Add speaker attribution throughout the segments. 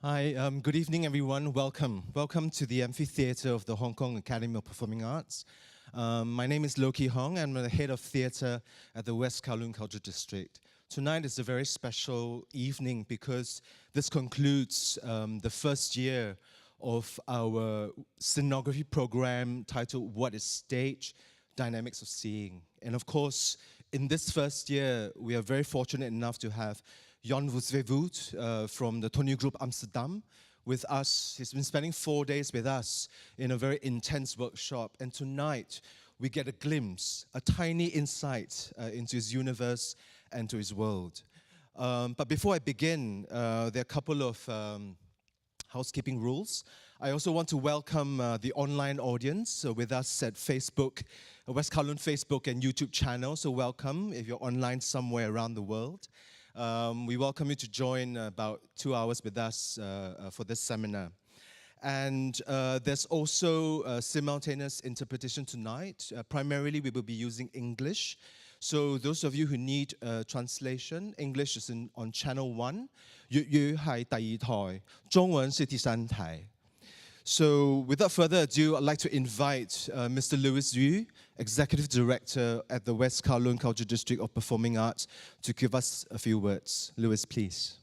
Speaker 1: Hi, good evening everyone. Welcome to the amphitheatre of the Hong Kong Academy of Performing Arts. My name is Loki Hong. I'm the head of theatre at the West Kowloon Cultural District. Tonight is a very special evening because this concludes the first year of our scenography program titled What is Stage? Dynamics of Seeing. And of course, in this first year, we are very fortunate enough to have Versweyveld from the Toneel Group Amsterdam with us. He's been spending 4 days with us in a very intense workshop. And tonight, we get a glimpse, a tiny insight into his universe and to his world. But before I begin, there are a couple of housekeeping rules. I also want to welcome the online audience with us at Facebook, West Kowloon Facebook and YouTube channel. So welcome if you're online somewhere around the world. We welcome you to join about 2 hours with us for this seminar. And there's also simultaneous interpretation tonight. Primarily, we will be using English. So those of you who need translation, English is on channel 1. 粵語係第二台，中文是第三台。So without further ado, I'd like to invite Mr. Louis Yu, Executive Director at the West Kowloon Cultural District of Performing Arts, to give us a few words. Louis, please.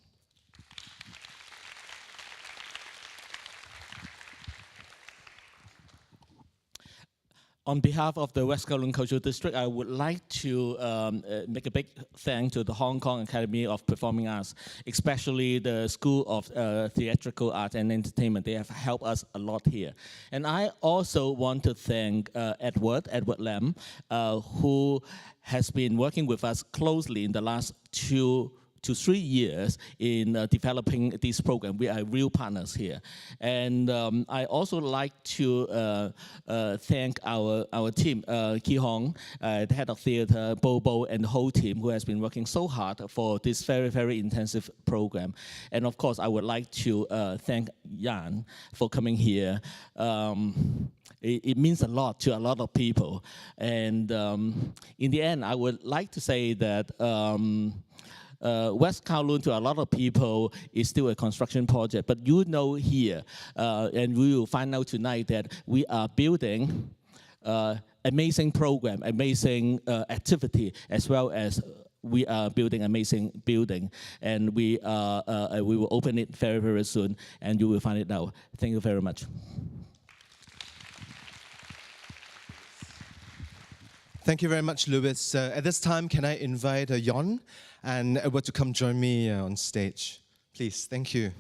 Speaker 2: On behalf of the West Kowloon Cultural District, I would like to make a big thank to the Hong Kong Academy of Performing Arts, especially the School of Theatrical Art and Entertainment. They have helped us a lot here. And I also want to thank Edward Lam, who has been working with us closely in the last 2 to 3 years in developing this program. We are real partners here. And I also like to thank our team, Ki Hong, the head of theater, Bobo, and the whole team who has been working so hard for this very, very intensive program. And of course, I would like to thank Jan for coming here. It means a lot to a lot of people. And in the end, I would like to say that West Kowloon, to a lot of people, is still a construction project. But you know here, and we will find out tonight, that we are building amazing program, amazing activity, as well as we are building amazing building. And we will open it very, very soon, and you will find it out. Thank you very much.
Speaker 1: Thank you very much, Louis. At this time, can I invite Yon and Edward to come join me on stage? Please, thank you.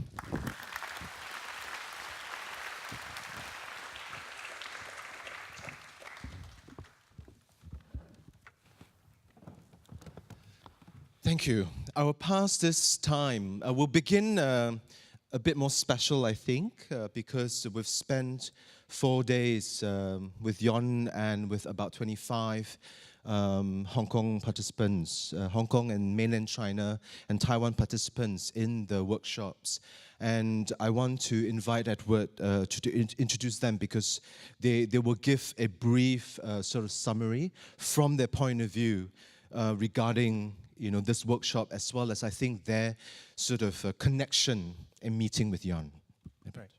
Speaker 1: Thank you. Our past this time will begin a bit more special, I think, because we've spent 4 days with Yon and with about 25 Hong Kong participants, Hong Kong and mainland China and Taiwan participants in the workshops. And I want to invite Edward to introduce them because they will give a brief sort of summary from their point of view regarding this workshop, as well as I think their sort of connection and meeting with Yon.
Speaker 3: Right.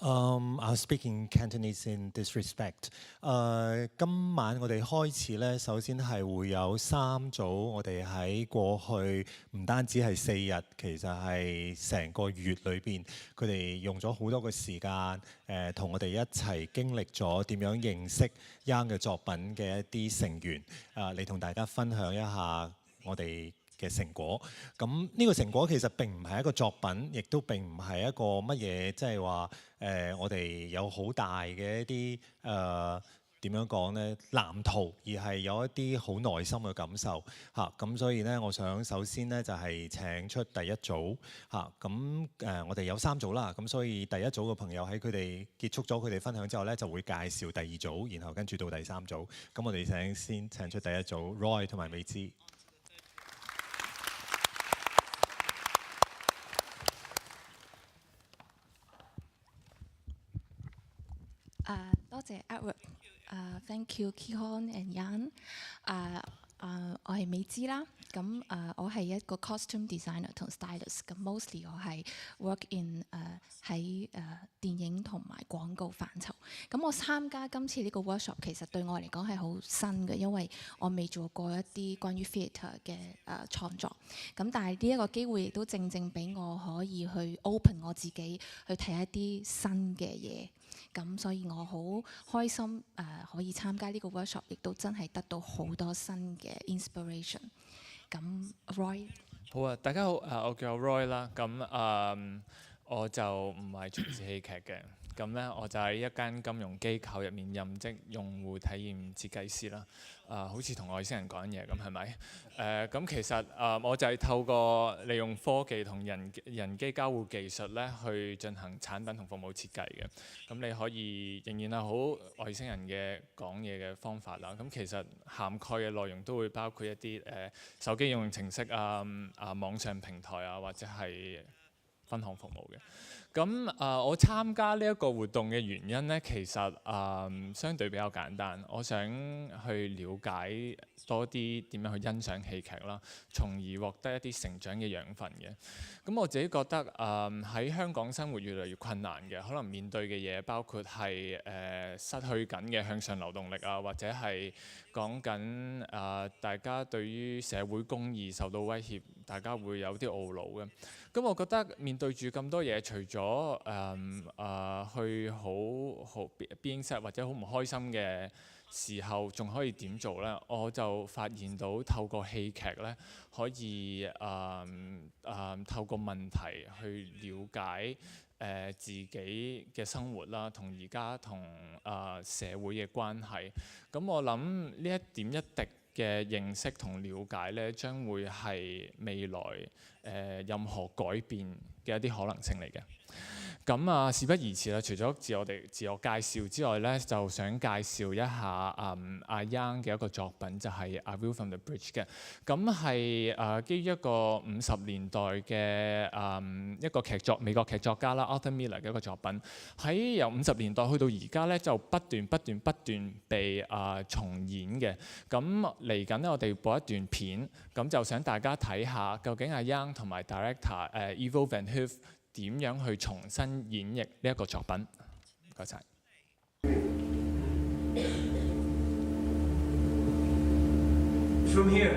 Speaker 3: I'll speak in Cantonese in this respect. 今晚我哋開始咧，首先係會有3組，我哋喺過去唔單止係4日，其實係成個月裏邊，佢哋用咗好多嘅時間，同我哋一齊經歷咗點樣認識 Young 嘅作品嘅一啲成員，嚟同大家分享一下我哋嘅成果。咁呢個成果其實並唔係一個作品，亦都並唔係一個乜嘢，即係話我哋有好大嘅一啲點樣講呢藍圖，而係有一啲好內心嘅感受嚇。咁所以呢，我想首先呢就係請出第一組嚇。咁我哋有3組啦。咁所以第一組嘅朋友喺佢哋結束咗佢哋分享之後呢，就會介紹第2組，然後跟住到第3組。咁我哋先請出第一組 Roy 同埋美芝。
Speaker 4: 多謝 Edward，thank you Ki Hong and Yan。我係美姿啦。咁我係一個 costume designer 同 stylist。咁 mostly 我係 work in 喺電影同埋廣告範疇。咁我參加今次呢個 workshop 其實對我嚟講係好新嘅，因為我未做過一啲關於 theatre 嘅創作。咁但係呢一個機會亦都正正俾我可以去 open 我自己去睇一啲新嘅嘢。咁所以我好開心可以參加呢個 workshop， 亦都真係得到好多新嘅 inspiration。咁 Roy，
Speaker 5: 好啊，大家好，我叫 Roy 啦。咁我就唔係從事戲劇嘅，咁咧我就喺一間金融機構入面任職用戶體驗設計師啦。好似同外星人講嘢咁，係咪？咁其實我就係透過利用科技同人機交互技術咧，去進行產品同服務設計嘅。咁你可以仍然係好外星人嘅講嘢嘅方法啦。咁其實涵蓋嘅內容都會包括一啲手機應用程式網上平台或者係分行服務嘅。咁我參加呢一個活動嘅原因呢，其實相對比較簡單。我想去了解多啲點樣去欣賞戲劇啦，從而獲得一啲成長嘅養分嘅。咁我自己覺得喺香港生活越嚟越困難嘅，可能面對嘅嘢包括係失去緊嘅向上流動力或者係講緊大家對於社會公義受到威脅，大家會有啲懊惱嘅。咁我覺得面對住咁多嘢，除咗去好 being sad 或者好唔開心嘅時候，仲可以點做呢？我就發現到透過戲劇呢，可以透過問題去了解自己嘅生活啦，同而家同社會嘅關係。咁我諗呢一點一滴嘅認識同了解呢，將會係未來任何改變嘅一啲可能性嚟嘅。咁事不宜遲啦，除咗自我介紹之外呢，就想介紹一下阿 Young 嘅一個作品，就係、是《A View from the Bridge》嘅。咁係基於一個50年代嘅一個美國劇作家啦 Arthur Miller 嘅一個作品。喺由50年代去到而家呢，就不斷被重演嘅。咁嚟緊呢，我哋播一段片，咁就想大家睇下究竟阿 Young 同埋 Director Versweyveld Van Hoof 點樣去重新演繹呢一個作品？唔該晒。
Speaker 6: From here.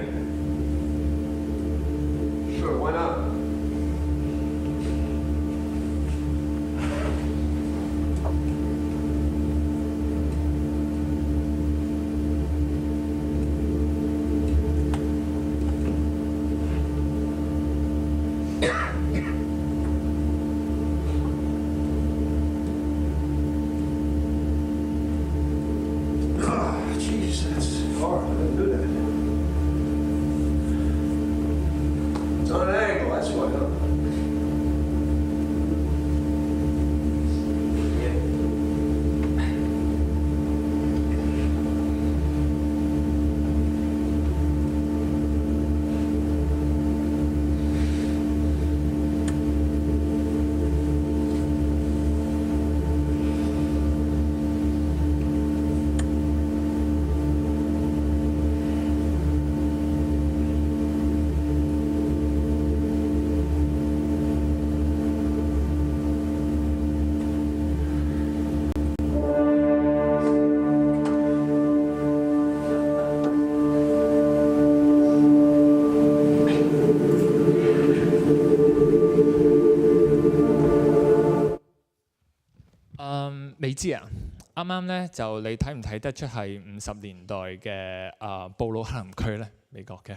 Speaker 6: Sure, why not?
Speaker 5: 美姿啊，啱啱咧就你睇唔睇得出係50年代嘅布魯克林區咧？美國嘅。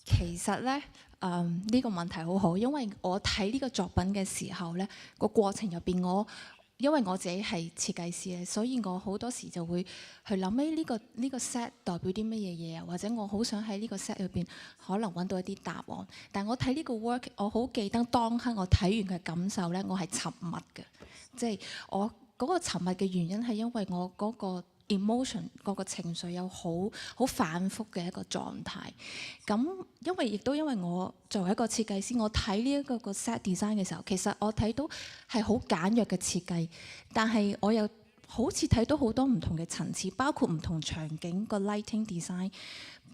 Speaker 4: 其實咧，呢個問題好好，因為我睇呢個作品嘅時候咧，個過程入邊因為我自己係設計師咧，所以我好多時就會去諗呢個 set 代表啲乜嘢嘢啊，或者我好想喺呢個 set 入邊可能揾到一啲答案。但係我睇呢個 work， 我好記得當刻我睇完嘅感受咧，我係沉默嘅，即係我嗰個沉默嘅原因係因為我嗰個 emotion 嗰個情緒有好反覆嘅一個狀態。咁因為我作為一個設計師，我睇呢一個 set design 嘅時候，其實我睇到係好簡約嘅設計，但係我又好似睇到好多唔同嘅層次，包括唔同場景個 lighting design，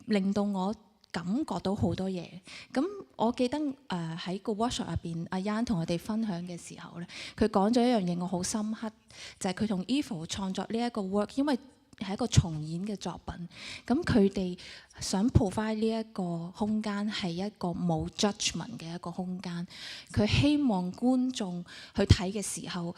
Speaker 4: 令到我感覺到好多嘢。咁我記得喺個 workshop 入邊，阿 Yan 同我哋分享嘅時候咧，佢講咗一樣嘢我好深刻，就係佢同 Evo 創作呢一個 work， 因為係一個重演嘅作品。咁佢哋想 provide 呢一個空間係一個冇 judgment 嘅一個空間。佢希望觀眾去睇嘅時候，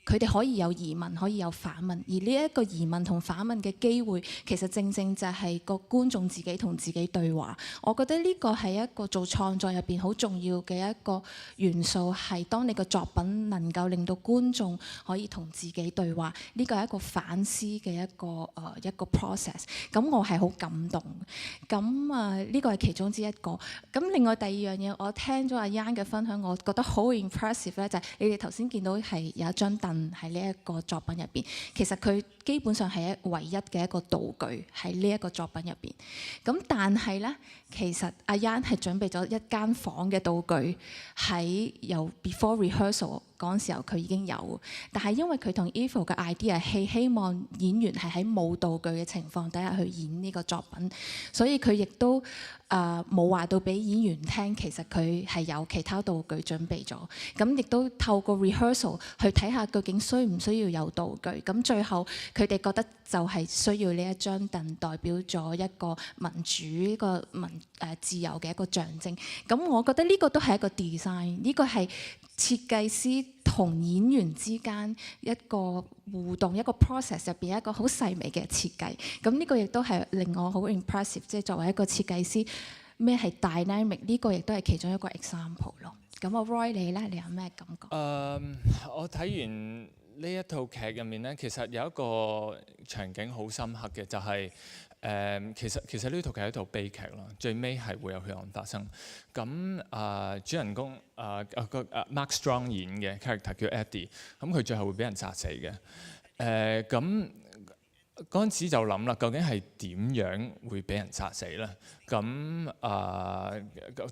Speaker 4: 佢哋可以有疑問，可以有反問，而呢一個疑問同反問嘅機會，其實正正就係個觀眾自己同自己對話。我覺得呢個係一個做創作入邊好重要嘅一個元素，係當你個作品能夠令到觀眾可以同自己對話，呢個係一個反思嘅一個 process。咁我係好感動。咁呢個係其中之一個。咁另外第二樣嘢，我聽咗阿 Yan 嘅分享，我覺得好 impressive 咧，就係你哋頭先見到係有一張凳喺呢一個作品入邊，其實佢基本上係唯一嘅一個道具喺呢一個作品入邊。咁但係咧，其實阿 Yan 係準備咗一間房嘅道具，喺由 before rehearsal 嗰陣時候佢已經有，但係因為佢同 Evo 嘅 idea 係希望演員係喺冇道具嘅情況底下去演呢個作品，所以佢亦都冇話到俾演員聽，其實佢係有其他道具準備咗。咁亦都透過 rehearsal 去睇下究竟需唔需要有道具。咁最後佢哋覺得就係需要呢一張凳，代表咗一個民主、一個自由嘅一個象徵。咁我覺得呢個都係一個 design， 呢個係設計師同演員之間一個互動，一個 process 入邊一個好細微嘅設計。咁呢個亦都係令我好 impressive， 即係作為一個設計師，咩係 dynamic？ 呢個亦都係其中一個 example 咯。咁阿 Roy 你咧，你有咩感覺？
Speaker 5: 我睇完呢一套劇入面咧，其實有一個場景好深刻嘅，就係其實呢套劇係一套悲劇咯，最尾係會有血案發生。咁主人公Mark Strong 演嘅 character 叫 Eddie， 咁佢最後會俾人殺死嘅。咁嗰陣時就諗啦，究竟係點樣會俾人殺死咧？咁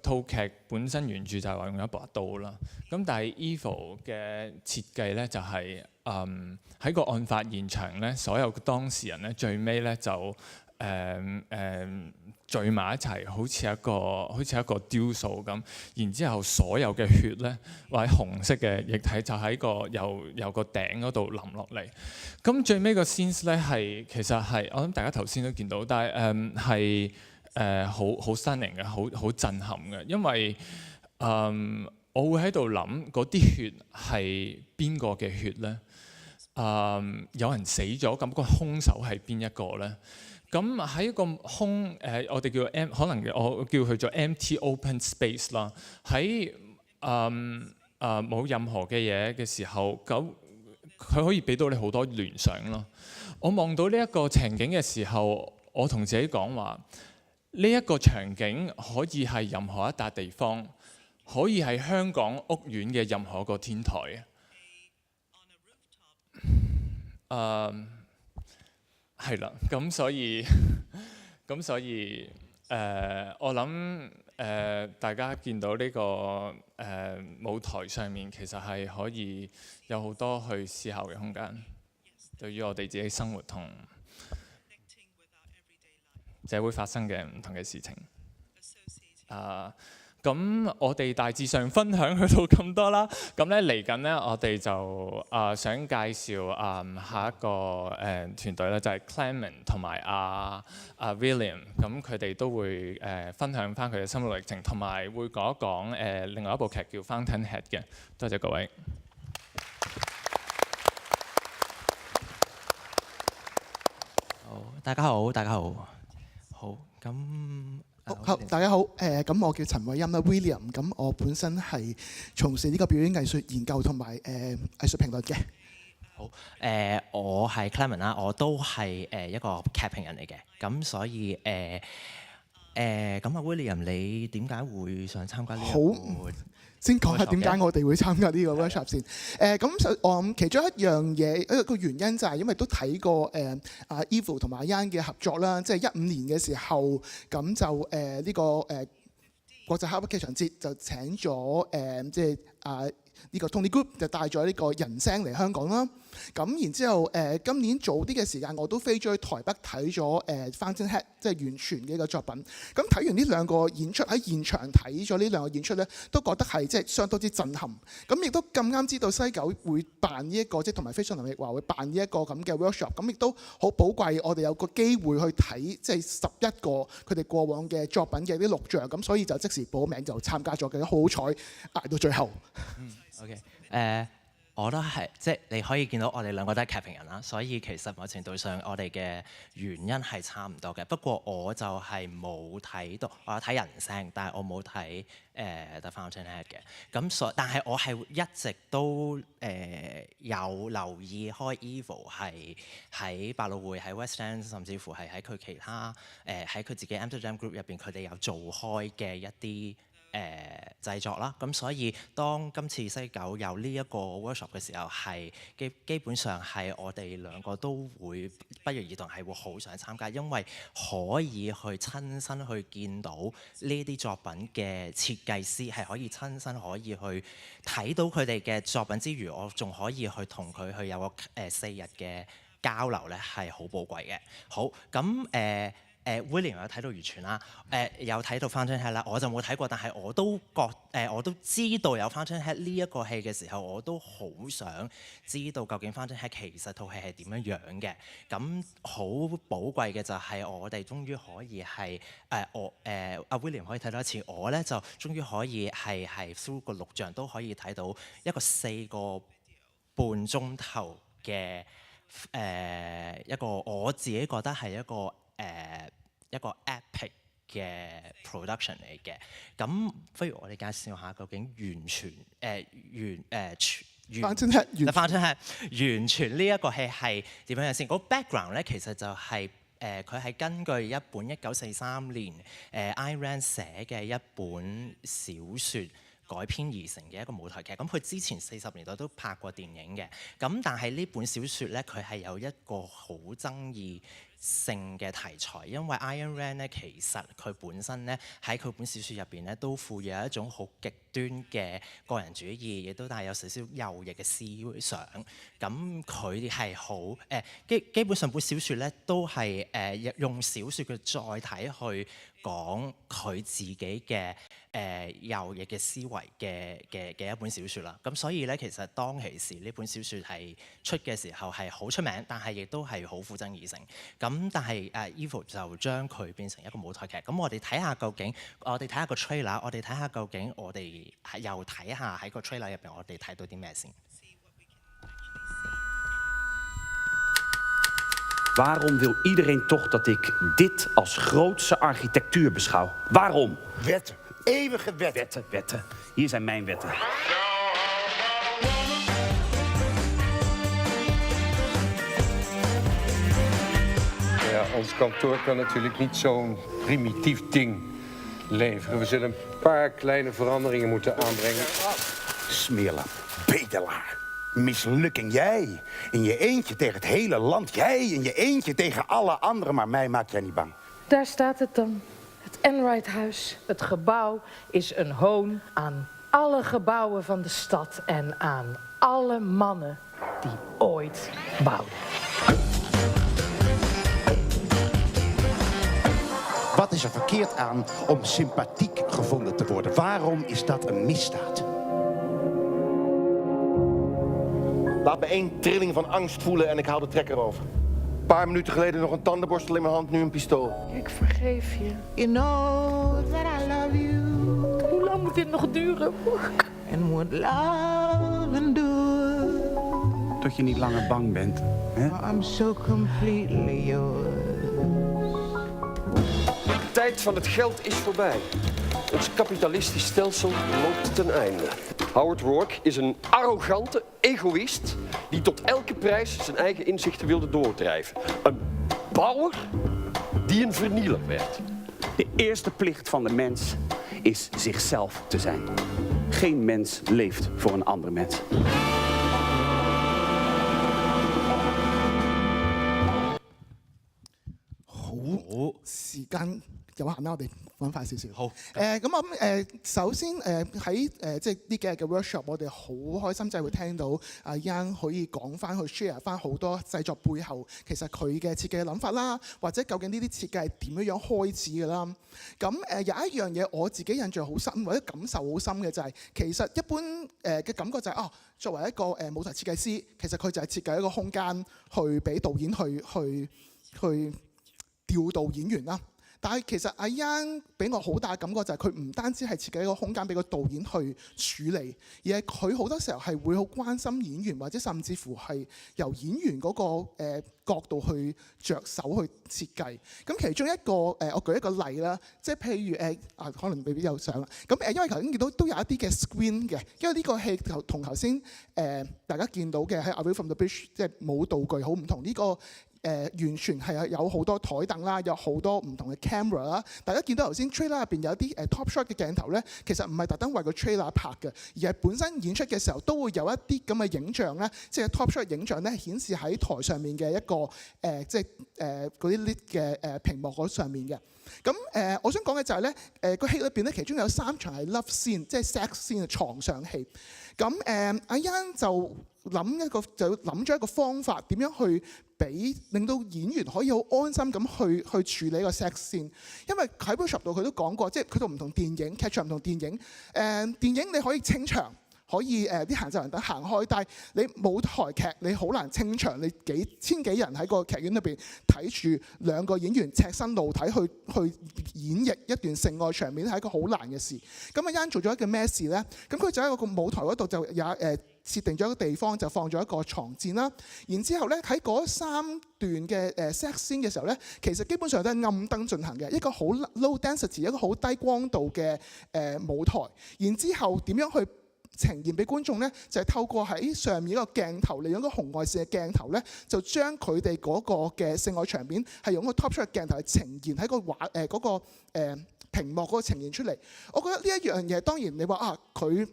Speaker 5: 套劇本身原著就係話用一把刀啦。咁但係 Evil 嘅設計咧就係喺個案發現場咧，所有當事人咧最尾咧就聚埋一齊，好似一個雕塑咁。然之後所有嘅血咧，或者紅色嘅液體就喺由個頂嗰度淋落嚟。咁最尾個 scene 咧其實係我諗大家頭先都見到，但係係好stunning嘅，好震撼嘅，因為我會喺度諗嗰啲血係邊個嘅血咧？有人死咗，咁個兇手係邊一個咧？咁喺一個我哋叫可能我叫佢做 empty open space 啦。喺冇任何嘅嘢嘅時候，咁佢可以俾到你好多聯想咯。我望到呢一個情景嘅時候，我同自己講話：呢一個場景可以係任何一笪地方，可以係香港屋苑嘅任何一個天台。係啦，咁所以我諗大家見到呢個舞台上面其實係可以有好多去思考嘅空間，對於我哋自己生活同社會發生嘅唔同嘅事情。咁我哋大致上分享去到咁多啦。咁咧嚟緊咧，我哋就想介紹下一個團隊咧，就係 Clement 同埋阿 William。咁佢哋都會分享翻佢嘅心路歷程，同埋會講一講另外一部劇叫 Fountainhead 嘅。多謝各位。
Speaker 7: 好，大家好，大家好。好，咁。
Speaker 8: 好，大家好。咁我叫陳偉欽啦 ，William。咁我本身係從事呢個表演藝術研究同埋藝術評論嘅。
Speaker 7: 好，我係 Clement 啦，我都係一個劇評人嚟嘅。咁所以咁啊 William， 你點解會想參加呢一個？
Speaker 8: 先講下點解我哋會參加呢個 workshop 先。咁其中一樣嘢，一個原因就係因為都睇過Evo 同埋阿 Yan 嘅合作啦，即係15年嘅時候，咁就呢個國際哈巴劇場節就請咗即係呢個 Tony Group 就帶咗呢個人聲嚟香港啦。咁然之後今年早啲嘅時間，我都飛咗去台北睇咗Fountainhead 即係完全嘅一個作品。咁睇完呢兩個演出，喺現場睇咗呢兩個演出咧，都覺得係即係相當之震撼。咁亦都咁啱知道西九會辦呢一個，即係同埋非常林奕華會辦呢一個咁嘅 workshop。咁亦都好寶貴，我哋有個機會去睇即係11個佢哋過往嘅作品嘅啲錄像。咁所以就即時報名就參加咗嘅，好彩捱到最後。
Speaker 7: OK， 我都係，即係你可以見到我哋兩個都係劇評人啦，所以其實某程度上我哋嘅原因係差唔多嘅。不過我就係冇睇到，我有睇人聲，但係我冇睇The Fountainhead 嘅。咁但係我係一直都有留意開 Evo 係喺百老匯、喺 West End， 甚至乎係喺佢其他喺佢自己 Amsterdam Group 入邊，佢哋有做開嘅一啲製作啦，咁所以當今次西九有呢一個 workshop 嘅時候，係基本上係我哋兩個都會不約而同係會好想參加，因為可以去親身去見到呢啲作品嘅設計師，係可以親身可以去睇到佢哋嘅作品之餘，我仲可以去同佢去有個4日嘅交流咧，係好寶貴嘅。好，咁William 有睇到漁船啦，有睇到 Fountainhead 啦，我就冇睇過，但係我都知道有 Fountainhead 呢一個戲嘅時候，我都好想知道究竟 Fountainhead 其實套戲係點樣樣嘅。咁好寶貴嘅就係我哋終於可以係阿 William 可以睇到一次，我咧就終於可以係 through 個錄像都可以睇到一個4個半鐘頭嘅一個我自己覺得係一個epic 嘅 production 嚟嘅，咁不如我哋介紹下究竟完全完全呢一個戲係點樣先？嗰個 background 咧其實就係佢係根據一本1943年Ayn Rand 寫嘅一本小説改編而成嘅一個舞台劇，咁佢之前40年代都拍過電影嘅，咁但係呢本小説咧，佢係有一個好爭議性嘅題材，因為 Ayn Rand 咧其實佢本身咧喺佢本小説入邊咧都賦予有一種好極端嘅個人主義，亦都帶有少少右翼嘅思想。咁佢係好基本上本小説咧都係用小説嘅載體去講佢自己嘅右翼嘅思維嘅一本小説啦。咁所以咧其實當其時呢本小説係出嘅時候係好出名，但係亦都係好富爭議性。咁但係Evo 就將佢變成一個舞台劇。咁我哋睇下究竟，我哋睇下個 trailer， 我哋睇下究竟我哋又睇下喺個 trailer 入邊我哋睇到啲咩先。
Speaker 9: Waarom wil iedereen toch dat ik dit als grootste architectuur beschouw? Waarom?
Speaker 10: Wetten. Eeuwige wetten.
Speaker 9: Wetten, wetten. Hier zijn mijn wetten.
Speaker 6: Ja, ons kantoor kan natuurlijk niet zo'n primitief ding leveren. We zullen een paar kleine veranderingen moeten aanbrengen.
Speaker 10: Smeerlap, bedelaar, mislukking. Jij in je eentje tegen het hele land. Jij in je eentje tegen alle anderen. Maar mij maak jij niet bang.
Speaker 11: Daar staat het dan. Het Enright-huis. Het gebouw is een hoon aan alle gebouwen van de stad en aan alle mannen die ooit bouwden.
Speaker 10: Wat is er verkeerd aan om sympathiek gevonden te worden? Waarom is dat een misdaad?
Speaker 12: Laat me 1 trilling van angst voelen en ik haal de trekker over. Een paar minuten geleden nog een tandenborstel in mijn hand, nu een pistool.
Speaker 11: Ik vergeef je.
Speaker 13: You know that I love you.
Speaker 11: Hoe lang moet dit nog duren?
Speaker 13: And what love endure.
Speaker 9: Tot je niet langer bang bent. Hè?
Speaker 13: I'm so completely yours.
Speaker 6: De tijd van het geld is voorbij. Ons kapitalistisch stelsel loopt ten einde. Howard Rourke is een arrogante egoïst die tot elke prijs zijn eigen inzichten wilde doordrijven. Een bouwer die een vernieler werd.
Speaker 9: De eerste plicht van de mens is zichzelf te zijn. Geen mens leeft voor een ander mens.
Speaker 8: 有限啦，我哋講快少少。
Speaker 7: 好。
Speaker 8: 咁我諗首先喺即係呢幾日嘅 workshop，我哋好開心，就係會聽到阿 Yan 可以講翻去 share 翻好多製作背後其實佢嘅設計嘅諗法啦，或者究竟呢啲設計係點樣開始㗎啦。咁有一樣嘢我自己印象好深或者感受好深嘅就係，其實一般嘅感覺就係作為一個舞台設計師，其實佢就係設計一個空間去俾導演去調度演員啦。但係其實阿 Yan 俾我好大嘅感覺就係佢唔單止係設計一個空間俾個導演去處理，而係佢好多時候係會好關心演員，或者甚至乎係由演員嗰個角度去着手去設計。咁其中一個我舉一個例啦，即係譬如可能未必有相啦。咁因為頭先見到都有一啲嘅 screen 嘅，因為呢個戲同頭先大家見到嘅喺 Away from the Beach 即係冇道具好唔同。呢個完全係有好多台凳啦，有好多唔同嘅 camera 啦。大家見到頭先 trailer 入邊有啲top shot 嘅鏡頭咧，其實唔係特登為個 trailer 拍嘅，而係本身演出嘅時候都會有一啲咁嘅影像咧，即係 top shot 影像咧顯示喺台上面嘅一個即係嗰啲 lit 嘅屏幕嗰上面嘅。咁我想講嘅就係咧，個戲裏邊咧，其中有3場係 love scene， 即係 sex scene 嘅床上戲。咁阿 Yan 就諗咗一個方法，點樣去令到演員可以好安心咁去處理個 sex scene。因為喺 workshop 度佢都講過，即係佢同唔同電影劇場唔同電影，電影你可以清場。可以啲行就人等行開，但係你舞台劇你好難清場，你千幾人喺個劇院裏邊睇住2個演員赤身露體去演繹一段性愛場面係一個好難嘅事。咁阿 Yan 做咗一個咩事呢？咁佢就喺個舞台嗰度就有設定咗一個地方，就放咗一個床墊啦。然之後咧喺嗰3段嘅sex scene 嘅時候咧，其實基本上都係暗燈進行嘅，一個好 low density， 一個好低光度嘅舞台。然之後點樣去呈現俾觀眾咧，就係透過喺上面一個鏡頭，利用一個紅外線嘅鏡頭咧，就將佢哋嗰個嘅性愛場面係用個 top shot 嘅鏡頭去呈現喺個嗰個屏幕嗰個呈現出嚟。我覺得呢一樣嘢，當然你話佢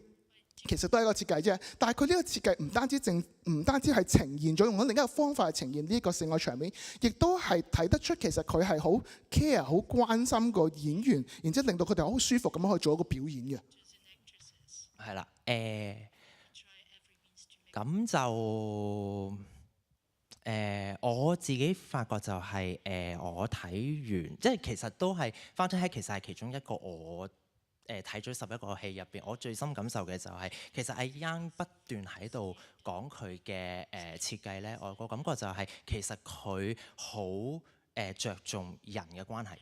Speaker 8: 其實都係一個設計啫，但係佢呢個設計唔單止係呈現咗用咗另一個方法去呈現呢一個性愛場面，亦都係睇得出其實佢係好 care、好關心個演員，然之後令到佢哋好舒服咁樣去做一個表演嘅。
Speaker 7: 係啦，咁就我自己發覺就係我睇完，即係其實都係《Fountainhead》其實係其中一個我睇咗11個戲入邊，我最深感受嘅就係其實阿 Yan 不斷喺度講佢嘅設計咧，我個感覺就係其實佢好着重人嘅關係，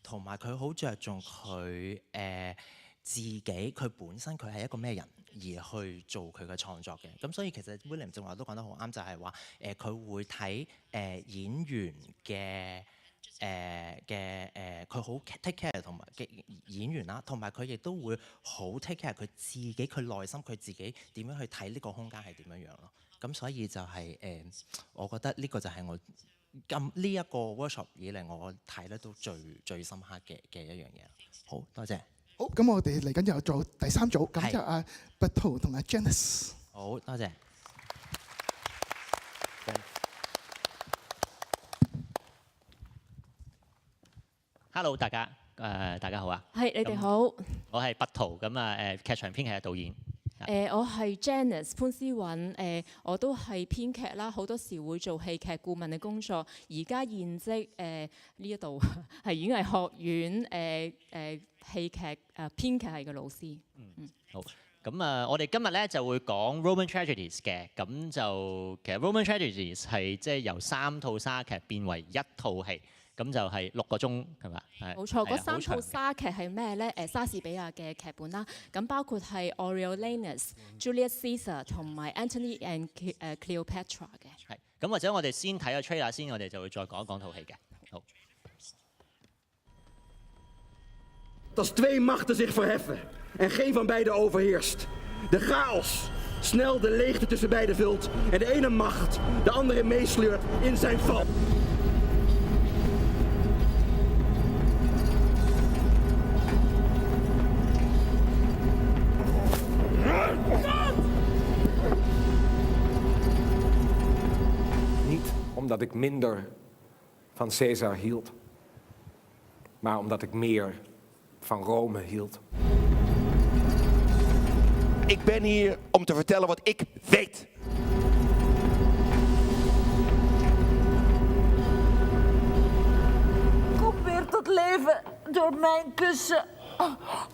Speaker 7: 同埋佢好着重佢自己佢本身佢係一個咩人而去做佢嘅創作嘅。咁所以其實 William 正話都講得好啱，就係話佢會睇演員嘅佢好 take care 同埋嘅演員啦，同埋佢亦都會好 take care 佢自己佢內心佢自己點樣去睇呢個空間係點樣樣咯。咁所以就係我覺得呢個就係我呢一個 workshop 以嚟我睇得都最深刻嘅一樣嘢。好多謝。
Speaker 8: 好，咁我哋嚟緊又做第3組，咁就阿 Butto 同阿 Janice。
Speaker 7: 好多謝。
Speaker 14: Hello， 大家好啊。
Speaker 15: 係，你哋好。
Speaker 14: 我係 Butto，咁劇場編劇嘅導演。
Speaker 15: 我係 Janice 潘思韻，我都係編劇啦，好多時會做戲劇顧問嘅工作。而家現職呢一度係演藝學院戲劇編劇系嘅老師。
Speaker 14: 好。咁我哋今日咧就會講 Roman Tragedies 嘅，咁就其實 Roman Tragedies 係即係由3套莎劇變為1套戲。咁就係6個鐘，係咪？
Speaker 15: 冇錯，嗰3套莎劇係咩咧？莎士比亞嘅劇本啦，咁包括係 Coriolanus、Julius Caesar 同埋 Antony and Cleopatra 嘅。
Speaker 14: 係，咁或者我哋先睇個 trailer 先，我哋就會再講一講套戲嘅。好。
Speaker 6: Als 2 machten zich verheffen en geen van beiden overheerst. De chaos snel de leegte tussen beiden vult en de ene macht de andere meesleurt in zijn val.
Speaker 16: Niet omdat ik minder van Caesar hield. maar omdat ik meer van Rome hield.
Speaker 12: Ik ben hier om te vertellen wat ik weet.
Speaker 17: Kom weer tot leven door mijn kussen.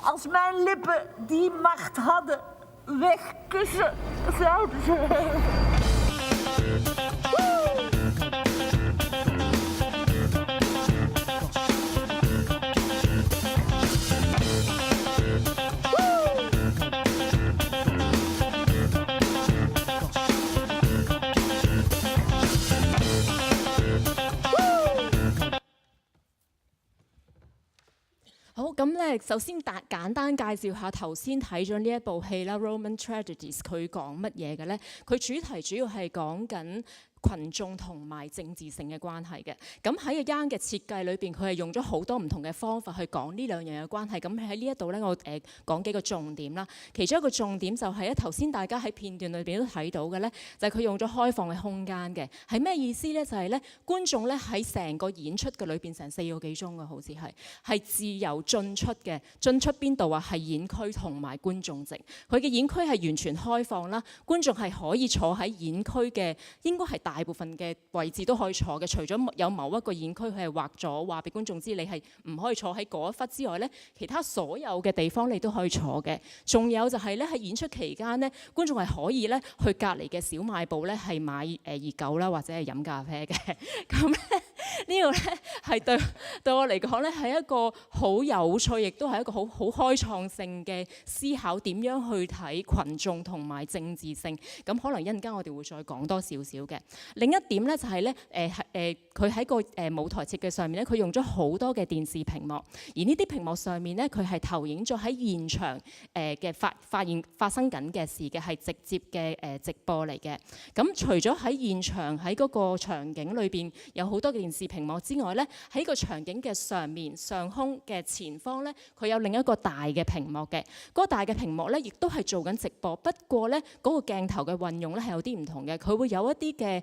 Speaker 17: Als mijn lippen die macht hadden, wegkussen zouden ze.
Speaker 15: 好，咁咧，首先簡單介紹下頭先睇咗呢一部戲啦，《Roman Tragedies》佢講乜嘢嘅咧？佢主題主要係講緊群眾同埋政治性嘅關係嘅。咁喺個 Young 嘅設計裏邊，佢係用咗好多唔同嘅方法去講呢兩樣嘅關係。咁喺呢一度咧，我講幾個重點啦。其中一個重點就係咧，頭先大家喺片段裏邊都睇到嘅咧，就係佢用咗開放嘅空間嘅。係咩意思咧？就係咧，觀眾咧喺成個演出嘅裏邊成4個幾鐘嘅，好似係自由進出嘅。進出邊度啊？係演區同埋觀眾席。佢嘅演區係完全開放啦，觀眾係可以坐喺演區嘅，應該係大部分嘅位置都可以坐嘅，除咗有某一個演區佢係劃咗話俾觀眾知你係唔可以坐喺嗰一忽之外咧，其他所有嘅地方你都可以坐嘅。仲有就係咧喺演出期間咧，觀眾係可以咧去隔離嘅小賣部咧係買熱狗啦，或者係飲咖啡嘅。咁咧呢個咧係對我嚟講咧係一個好有趣，亦都係一個好開創性嘅思考，點樣去睇群眾同埋政治性。咁可能一陣間我哋會再講多少少嘅。另一點咧就係咧佢喺個舞台設計上面咧，佢用咗好多嘅電視屏幕，而呢啲屏幕上面咧佢係投影咗喺現場嘅發生緊嘅事嘅，係直接嘅直播嚟嘅。咁除咗喺現場喺嗰個場景裏邊有好多嘅電視屏幕之外咧，喺個場景嘅上面上空嘅前方咧，佢有另一個大嘅屏幕嘅。嗰個大嘅屏幕咧，亦都係做緊直播，不過咧嗰個鏡頭嘅運用咧係有啲唔同嘅，佢會有一啲嘅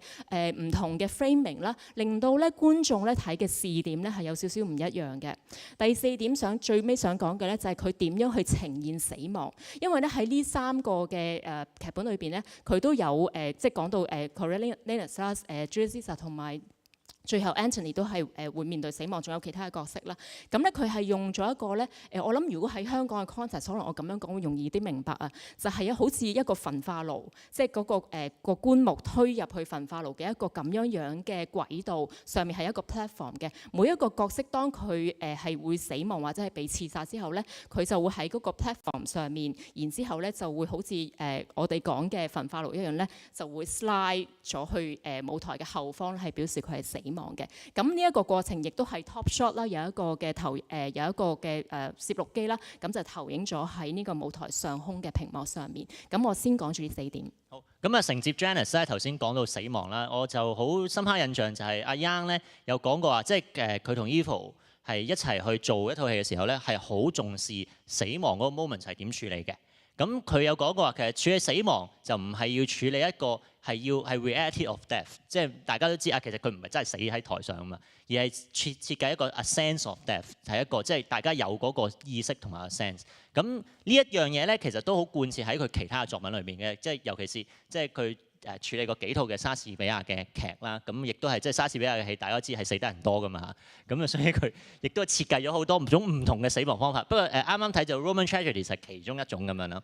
Speaker 15: 唔同嘅 framing 啦，令到咧觀眾咧睇嘅視點咧係有少少唔一樣嘅。第4點最尾想講嘅咧就係佢點樣去呈現死亡，因為咧喺呢3個嘅劇本裏邊咧，佢都有即係講到Coriolanus 啦、Julius Caesar 同埋最後 Antony 都係會面對死亡，仲有其他嘅角色啦。咁咧佢係用咗一個咧我諗如果喺香港嘅 context， 可能我咁樣講會容易啲明白啊。就係好似一個焚化爐，即係嗰個棺木推入去焚化爐嘅一個咁樣嘅軌道，上面係一個 platform 嘅。每一個角色當佢係會死亡或者係被刺殺之後咧，佢就會喺嗰個 platform 上面，然之後咧就會好似我哋講嘅焚化爐一樣咧，就會 slide 咗去舞台嘅後方咧，係表示佢係死亡嘅。咁呢一個過程亦都係 top shot 啦，有一個嘅有一個嘅攝錄機啦，咁就投影咗喺呢個舞台上空嘅屏幕上面。咁我先講住呢4點。
Speaker 14: 好，咁啊承接 Janice 咧頭先講到死亡啦，我就好深刻印象就係阿 Young 咧有講過話，即係佢同 Evil 係一齊去做一套戲嘅時候咧，係好重視死亡嗰個 moment 係點處理嘅。咁佢有講過話，其實處理死亡就唔係要處理一個係 reality of death， 即係大家都知啊，其實佢唔係真係死喺台上啊嘛，而係設計一個 a sense of death， 係一個即係大家有嗰個意識同埋 a sense。咁呢一樣嘢咧，其實都好貫徹喺佢其他嘅作品裏面嘅，即係尤其是即係佢處理過幾套嘅莎士比亞嘅劇啦，咁亦都係即係莎士比亞嘅戲，大家知係死得人多噶嘛，咁啊所以佢亦都設計咗好多唔同嘅死亡方法。不過啱啱睇就 Roman Tragedies 係其中一種咁樣啦。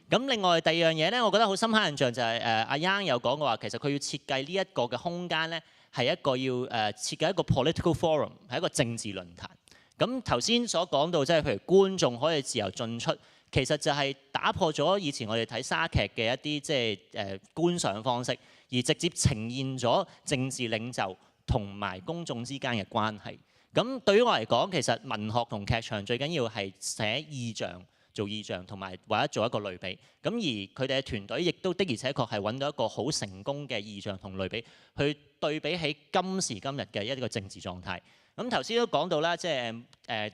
Speaker 14: 咁另外第二樣嘢咧，我覺得好深刻印象就係阿 Young 有講過話，其實佢要設計呢一個嘅空間咧，係一個要設計一個 political forum， 係一個政治論壇。咁頭先所講到即係譬如觀眾可以自由進出。其實就係打破咗以前我哋睇莎劇嘅一啲即係觀賞方式，而直接呈現咗政治領袖同埋公眾之間嘅關係。咁對於我嚟講，其實文學同劇場最緊要係寫意象、做意象，同埋或者做一個類比。咁而佢哋嘅團隊亦都的而且確係揾到一個好成功嘅意象同類比，去對比起今時今日嘅一個政治狀態。咁頭先都講到啦，即係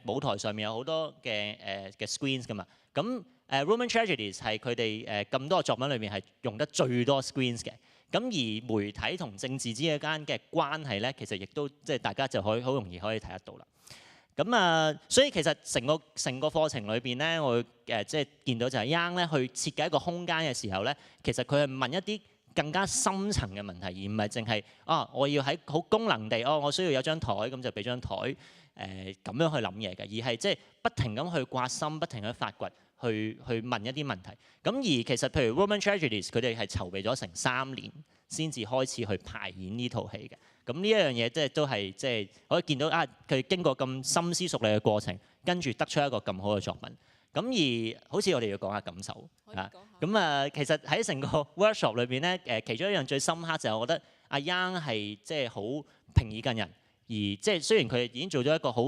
Speaker 14: 舞台上面有好多嘅screens 㗎嘛。咁Roman Tragedies 係佢哋咁多個作品裏面係用得最多 screens 嘅。咁而媒體同政治之間嘅關係咧，其實亦都即係大家就可以好容易可以睇得到啦。所以其實成個課程裏邊咧，我即係見到就係 Young 咧去設計一個空間嘅時候咧，其實佢係問一啲更加深層嘅問題，而唔係淨係我要喺好功能地我需要有張台咁就俾張台咁樣去諗嘢嘅，而係即係不停咁去刮心，不停去發掘，去問一啲問題。咁而其實譬如 Roman Tragedies 佢哋係籌備咗成3年先至開始去排演呢套戲嘅。咁呢一樣嘢即係都係即係可以見到佢經過咁深思熟慮嘅過程，跟住得出一個咁好嘅作品。咁而好似我哋要講下感受啊。咁其實喺成個 workshop 裏邊咧，其中一樣最深刻就係我覺得阿 Young 係即係好平易近人，而即係雖然佢已經做咗一個好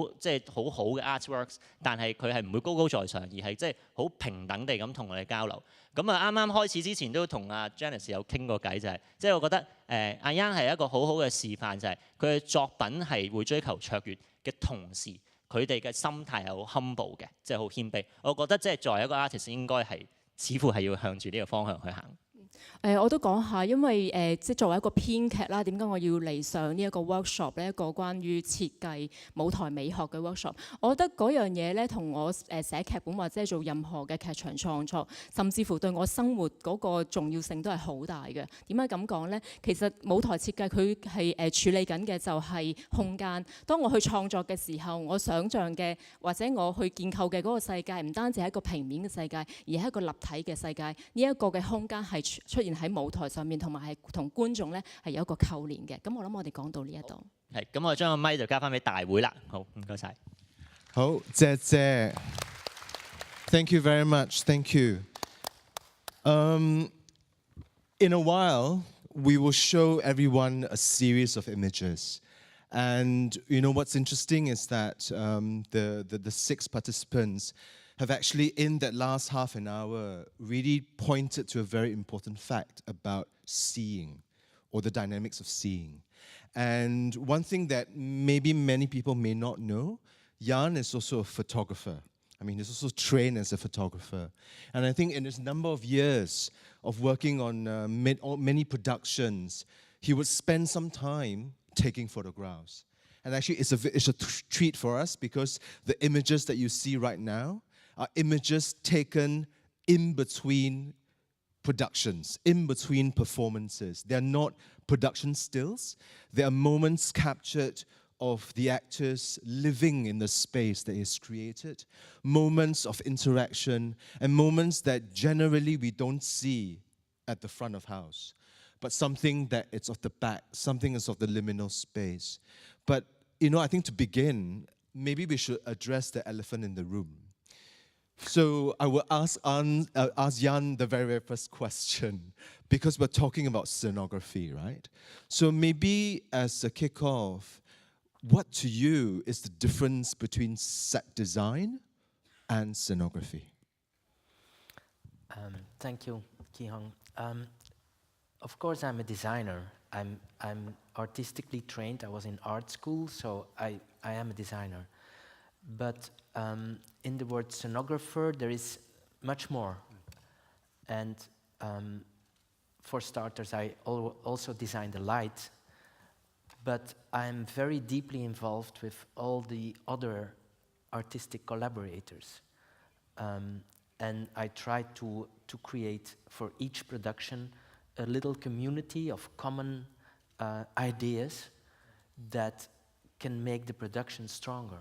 Speaker 14: 好嘅 artworks， 但係佢係唔會高高在上，而係即係好平等地咁同我哋交流。咁啱啱開始之前都同阿 Janice 有傾過偈，就係即係我覺得阿 Young 係一個好好嘅示範，就係佢嘅作品係會追求卓越嘅同時，佢哋嘅心態係好 humble 嘅，即係好謙卑。我覺得即係作為一個 artist 應該係似乎係要向住呢個方向去行。
Speaker 15: 我都講下，因為即係作為一個編劇啦，點解我要嚟上呢一個 workshop 呢？一個關於設計舞台美學嘅 workshop， 我覺得嗰樣嘢咧，同我寫劇本或者係做任何嘅劇場創作，甚至乎對我生活嗰個重要性都係好大嘅。點解咁講呢？其實舞台設計佢係處理緊嘅就係空間。當我去創作嘅時候，我想像嘅或者我去建構嘅嗰個世界，唔單止係一個平面嘅世界，而係一個立體嘅世界。呢一個嘅空間係出現喺舞台上面，同埋係同觀眾咧係有一個扣連嘅。咁我諗我哋講到呢一度。
Speaker 14: 係，咁我將個咪就交翻俾大會啦。好，唔該晒。
Speaker 1: 好，謝謝。Thank you very much. Thank you. In a while, we will show everyone a series of images. And you know what's interesting is that the 6 participants have actually, in that last half an hour, really pointed to a very important fact about seeing, or the dynamics of seeing. And one thing that maybe many people may not know, Jan is also a photographer. I mean, he's also trained as a photographer. And I think in his number of years of working on many productions, he would spend some time taking photographs. And actually, it's a treat for us because the images that you see right now are images taken in between productions, in between performances. They're not production stills. They are moments captured of the actors living in the space that is created, moments of interaction, and moments that generally we don't see at the front of house, but something that is of the back, something is of the liminal space. But, you know, I think to begin, maybe we should address the elephant in the room. So I will ask Jan the very, very first question, because we're talking about scenography, right? So maybe as a kickoff, what to you is the difference between set design and scenography?
Speaker 18: Thank you, Ki-hong. Of course, I'm a designer. I'm artistically trained. I was in art school, so I am a designer. But in the word scenographer, there is much more. And for starters, I also design the light. But I'm very deeply involved with all the other artistic collaborators. And I try to create for each production a little community of common ideas that can make the production stronger.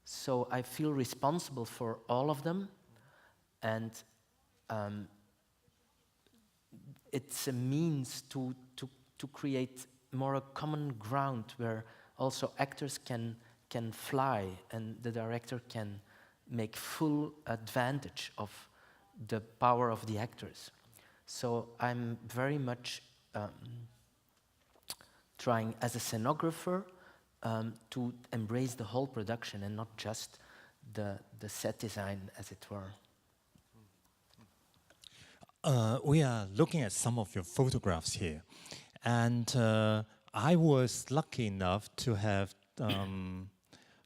Speaker 18: So I feel responsible for all of them, and it's a means to create more a common ground where also actors can fly and the director can make full advantage of the power of the actors. So I'm very much trying as a scenographer to embrace the whole production and not just the set design, as it were.
Speaker 3: We are looking at some of your photographs here. And I was lucky enough to have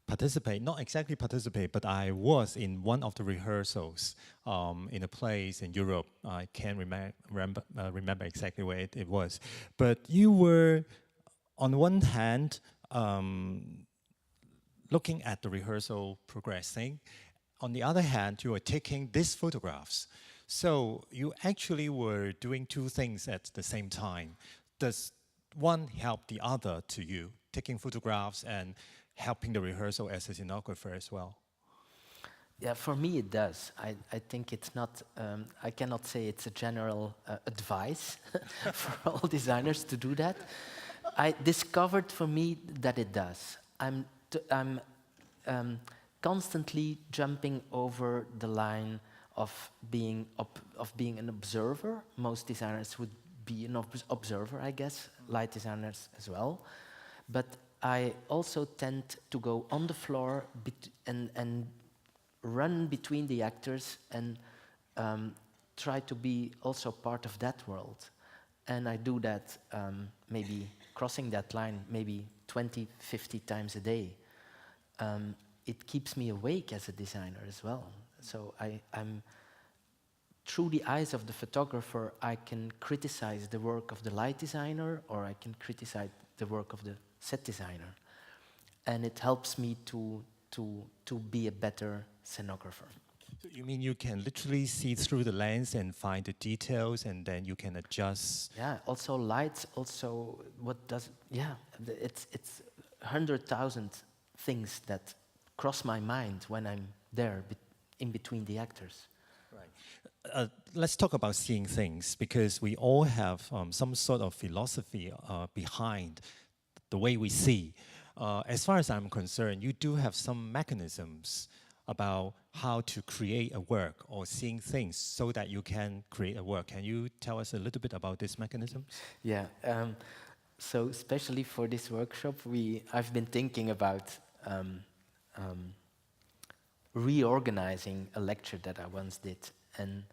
Speaker 3: participate, not exactly participate, but I was in one of the rehearsals in a place in Europe. I can't remember exactly where it was. But you were, on one hand, looking at the rehearsal progressing. On the other hand, you were taking these photographs. So you actually were doing two things at the same time. Does one help the other to you, taking photographs and helping the rehearsal as a scenographer as well?
Speaker 18: Yeah, for me it does. I think it's not, I cannot say it's a general advice for all designers to do that. I discovered for me that it does. I'm constantly jumping over the line of being an observer. Most designers would be an observer, I guess, light designers as well. But I also tend to go on the floor and run between the actors and try to be also part of that world. And I do that maybe crossing that line maybe 20, 50 times a day. It keeps me awake as a designer as well. So I'm through the eyes of the photographer, I can criticize the work of the light designer, or I can criticize the work of the set designer. And it helps me to be a better scenographer.
Speaker 3: So you mean you can literally see through the lens and find the details, and then you can adjust?
Speaker 18: Yeah, also lights, also it's 100,000 things that cross my mind when I'm there in between the actors.
Speaker 3: Right. Let's talk about seeing things, because we all have some sort of philosophy behind the way we see. As far as I'm concerned, you do have some mechanisms about how to create a work or seeing things so that you can create a work. Can you tell us a little bit about this mechanism?
Speaker 18: Yeah, so especially for this workshop, I've been thinking about reorganizing a lecture that I once did, and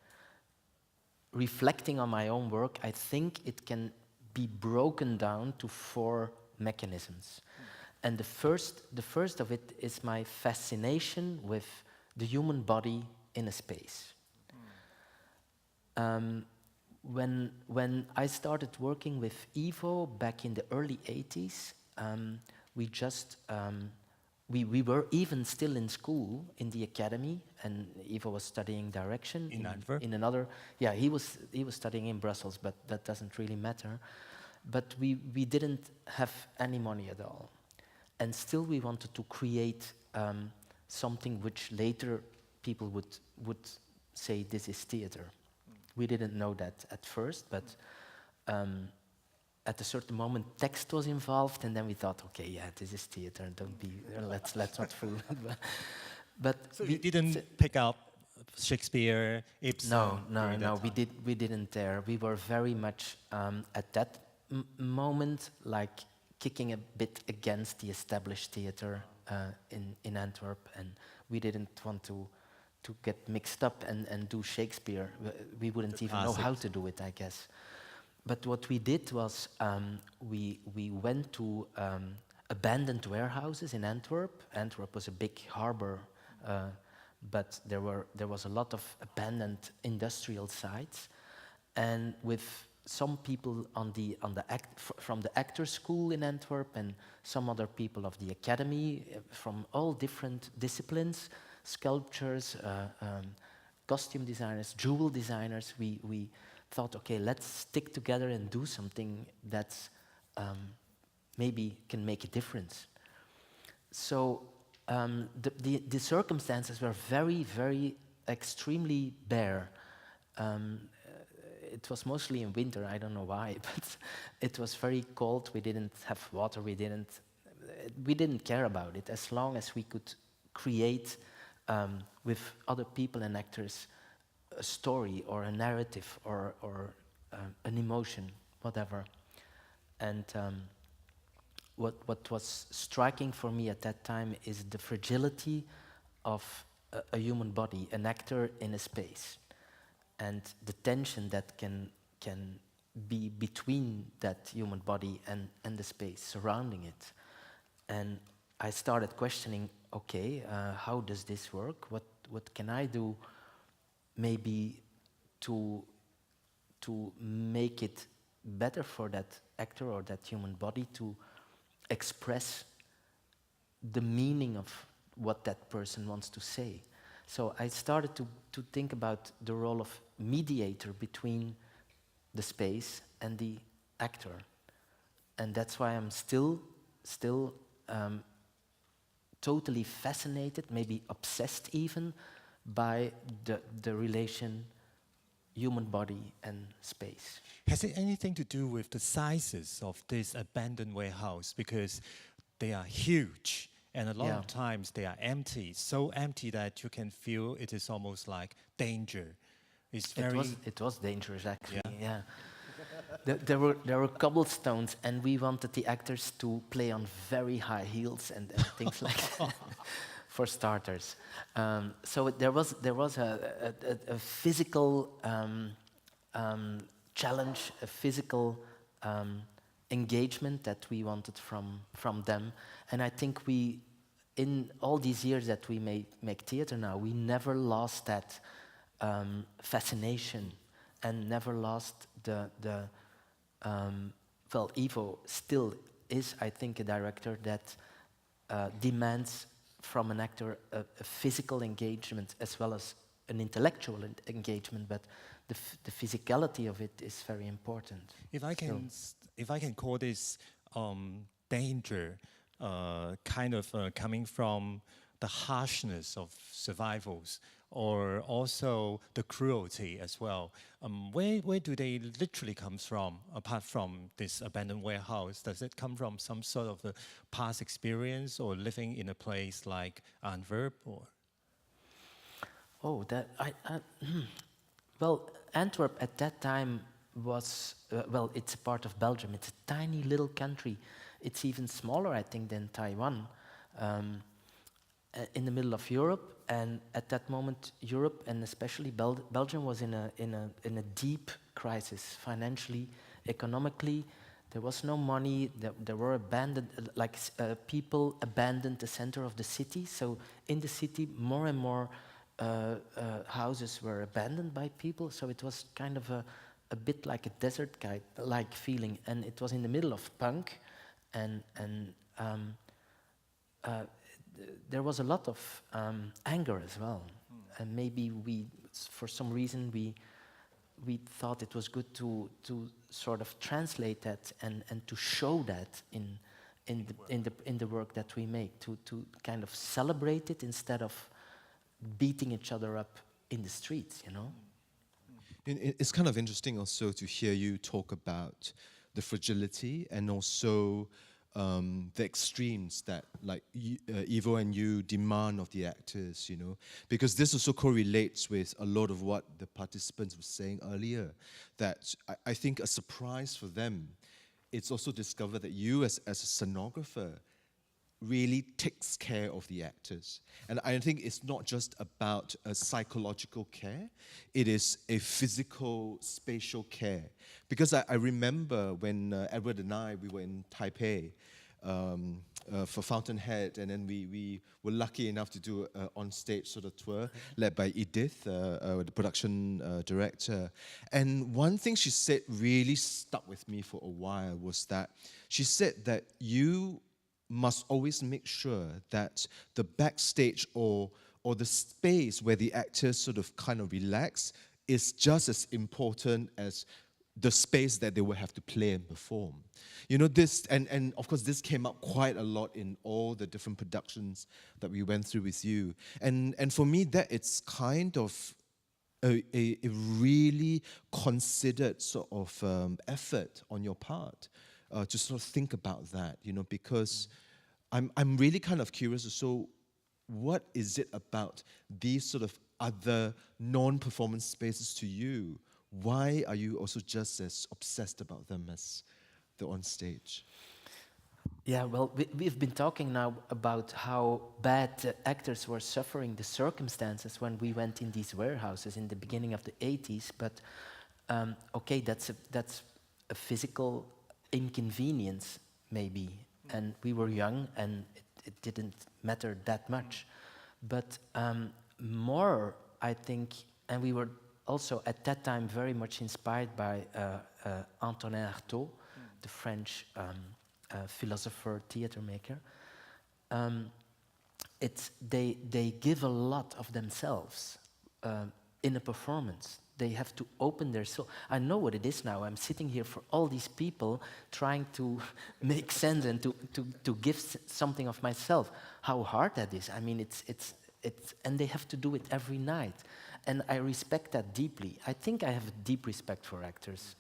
Speaker 18: reflecting on my own work, I think it can be broken down to 4 mechanisms. And the first of it is my fascination with the human body in a space. When I started working with Ivo back in the early 80s, we were even still in school, in the academy, and Ivo was studying direction.
Speaker 3: In Antwerp?
Speaker 18: In another, yeah, he was studying in Brussels, but that doesn't really matter. But we didn't have any money at all. And still we wanted to create something which later people would say this is theater. We didn't know that at first, but at a certain moment text was involved, and then we thought, okay, yeah, this is theater, let's not fool. But
Speaker 3: so you didn't pick up Shakespeare, Ibsen?
Speaker 18: No, we didn't dare. We were very much at that moment like kicking a bit against the established theater in Antwerp, and we didn't want to get mixed up and do Shakespeare. We wouldn't even know how to do it, I guess. But what we did was we went to abandoned warehouses in Antwerp. Antwerp was a big harbor, but there was a lot of abandoned industrial sites, and with some people from the actor school in Antwerp and some other people of the academy from all different disciplines, sculptures, costume designers, jewel designers, we thought, okay, let's stick together and do something that's maybe can make a difference. So the circumstances were very, very extremely bare. It was mostly in winter, I don't know why, but it was very cold. We didn't have water, we didn't care about it, as long as we could create with other people and actors a story or a narrative or an emotion, whatever. And what was striking for me at that time is the fragility of a human body, an actor in a space, and the tension that can be between that human body and the space surrounding it. And I started questioning, okay, how does this work? What can I do maybe to make it better for that actor or that human body to express the meaning of what that person wants to say. So I started to think about the role of mediator between the space and the actor. And that's why I'm still totally fascinated, maybe obsessed even, by the relation human body and space.
Speaker 3: Has it anything to do with the sizes of this abandoned warehouse? Because they are huge, and a lot of times they are empty, so empty that you can feel it is almost like danger. It's very...
Speaker 18: It was dangerous, actually, yeah. There were cobblestones, and we wanted the actors to play on very high heels and things like that, for starters. So there was a physical challenge, a physical engagement that we wanted from them. And I think in all these years that we make theater now, we never lost that fascination and never lost well, Ivo still is, I think, a director that demands from an actor a physical engagement as well as an intellectual engagement, but the physicality of it is very important.
Speaker 3: If I can call this danger, kind of coming from the harshness of survivals, or also the cruelty as well. Where do they literally come from, apart from this abandoned warehouse? Does it come from some sort of a past experience or living in a place like Antwerp? Or?
Speaker 18: Oh, well, Antwerp at that time was, well, it's a part of Belgium. It's a tiny little country. It's even smaller, I think, than Taiwan, in the middle of Europe. And at that moment, Europe and especially Belgium was in a deep crisis, financially, economically. There was no money. There were abandoned, people abandoned the center of the city. So in the city, more and more houses were abandoned by people. So it was kind of a bit like a desert-like feeling. And it was in the middle of punk, and there was a lot of anger as well, and maybe for some reason, we thought it was good to sort of translate that and to show that in the work that we make, to kind of celebrate it instead of beating each other up in the streets, you know.
Speaker 1: It's kind of interesting also to hear you talk about the fragility and also the extremes that Ivo and you demand of the actors, you know, because this also correlates with a lot of what the participants were saying earlier, that I think a surprise for them, it's also discovered that you as a scenographer really takes care of the actors. And I think it's not just about a psychological care, it is a physical, spatial care. Because I remember when Edward and we were in Taipei for Fountainhead, and then we were lucky enough to do an on-stage sort of tour led by Edith, the production director. And one thing she said really stuck with me for a while was that she said that you must always make sure that the backstage or the space where the actors sort of kind of relax is just as important as the space that they will have to play and perform. You know, this, and of course this came up quite a lot in all the different productions that we went through with you. And for me, that it's kind of a really considered sort of effort on your part. To sort of think about that, you know, because I'm really kind of curious. So, what is it about these sort of other non-performance spaces to you? Why are you also just as obsessed about them as the on stage?
Speaker 18: Yeah, well, we've been talking now about how bad the actors were suffering the circumstances when we went in these warehouses in the beginning of the 80s. But okay, that's a physical inconvenience, maybe, and we were young and it didn't matter that much. But more, I think, and we were also at that time very much inspired by Antonin Artaud, the French philosopher, theater maker. they give a lot of themselves in a performance. They have to open their soul. I know what it is now. I'm sitting here for all these people trying to make sense and to give something of myself. How hard that is. I mean, it's and they have to do it every night. And I respect that deeply. I think I have a deep respect for actors,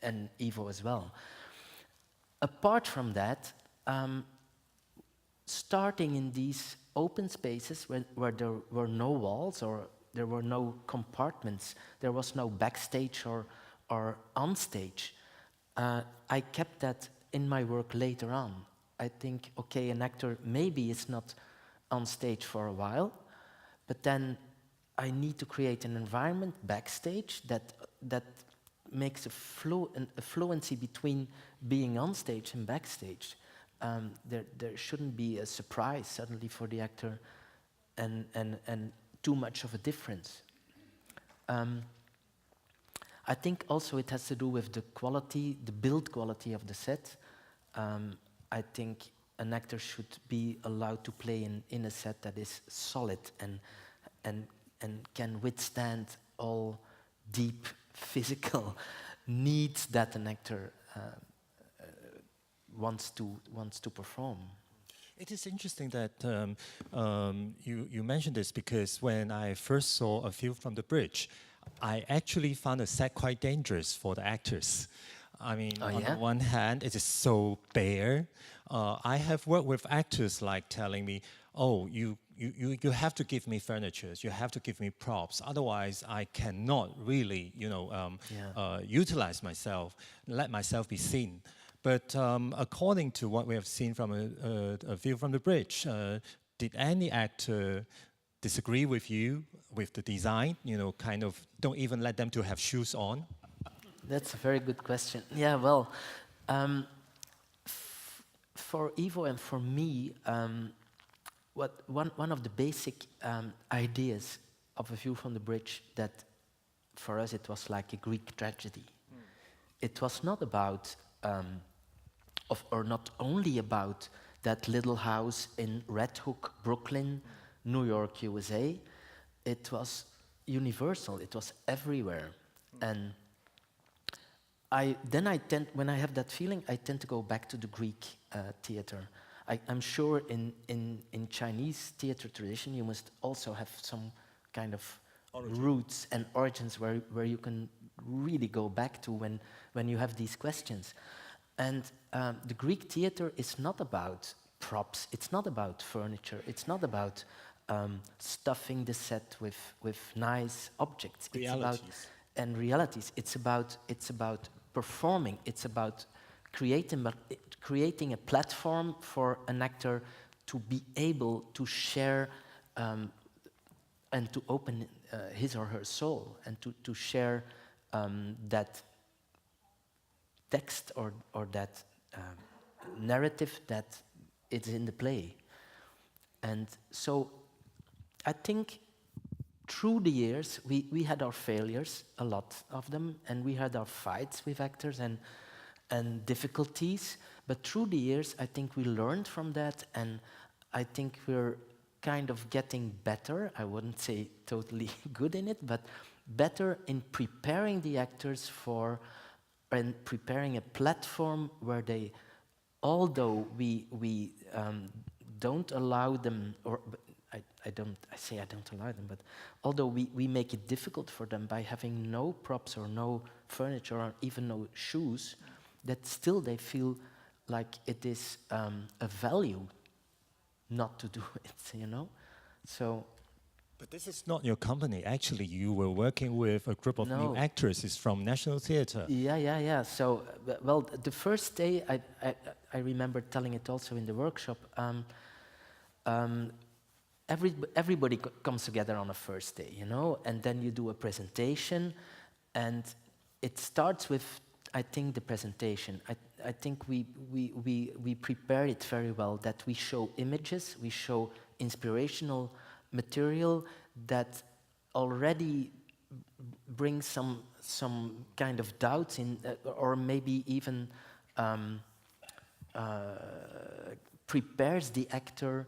Speaker 18: and Ivo as well. Apart from that, starting in these open spaces where there were no walls or there were no compartments, there was no backstage or on stage, I kept that in my work later on. I think, okay, an actor maybe is not on stage for a while, but then I need to create an environment backstage that makes a fluency between being on stage and backstage. There shouldn't be a surprise suddenly for the actor and too much of a difference. I think also it has to do with the quality, the build quality of the set. I think an actor should be allowed to play in a set that is solid and can withstand all deep physical needs that an actor wants to perform.
Speaker 3: It is interesting that you mentioned this, because when I first saw A View from the Bridge, I actually found the set quite dangerous for the actors. I mean, on the one hand, it is so bare. I have worked with actors like telling me, oh, you have to give me furniture, you have to give me props, otherwise I cannot really, utilize myself, let myself be seen. But according to what we have seen from A View from the Bridge, did any actor disagree with you with the design? Kind of don't even let them to have shoes on?
Speaker 18: That's a very good question. Yeah, well, for Ivo and for me, one of the basic ideas of A View from the Bridge, that for us it was like a Greek tragedy. It was not about, or not only about that little house in Red Hook, Brooklyn, New York, USA. It was universal, it was everywhere. And when I have that feeling, I tend to go back to the Greek theater. I'm sure in Chinese theater tradition, you must also have some kind of roots and origins where you can really go back to when you have these questions. And the Greek theater is not about props, it's not about furniture, it's not about stuffing the set with nice objects.
Speaker 3: Realities.
Speaker 18: Realities. It's about performing, it's about creating a platform for an actor to be able to share and to open his or her soul, and to share that text or that narrative that is in the play. And so I think through the years we had our failures, a lot of them, and we had our fights with actors and difficulties, but through the years I think we learned from that, and I think we're kind of getting better. I wouldn't say totally good in it, but better in preparing the actors for and preparing a platform where they, although we don't allow them, or I don't allow them, but although we make it difficult for them by having no props or no furniture or even no shoes, that still they feel like it is a value not to do it, So.
Speaker 3: But this is not your company. Actually, you were working with a group of new actresses from National Theatre.
Speaker 18: Yeah. So, well, the first day, I remember telling it also in the workshop, everybody comes together on a first day, and then you do a presentation, and it starts with, I think, the presentation. I think we prepare it very well, that we show images, we show inspirational material that already brings some kind of doubts in, or maybe even prepares the actor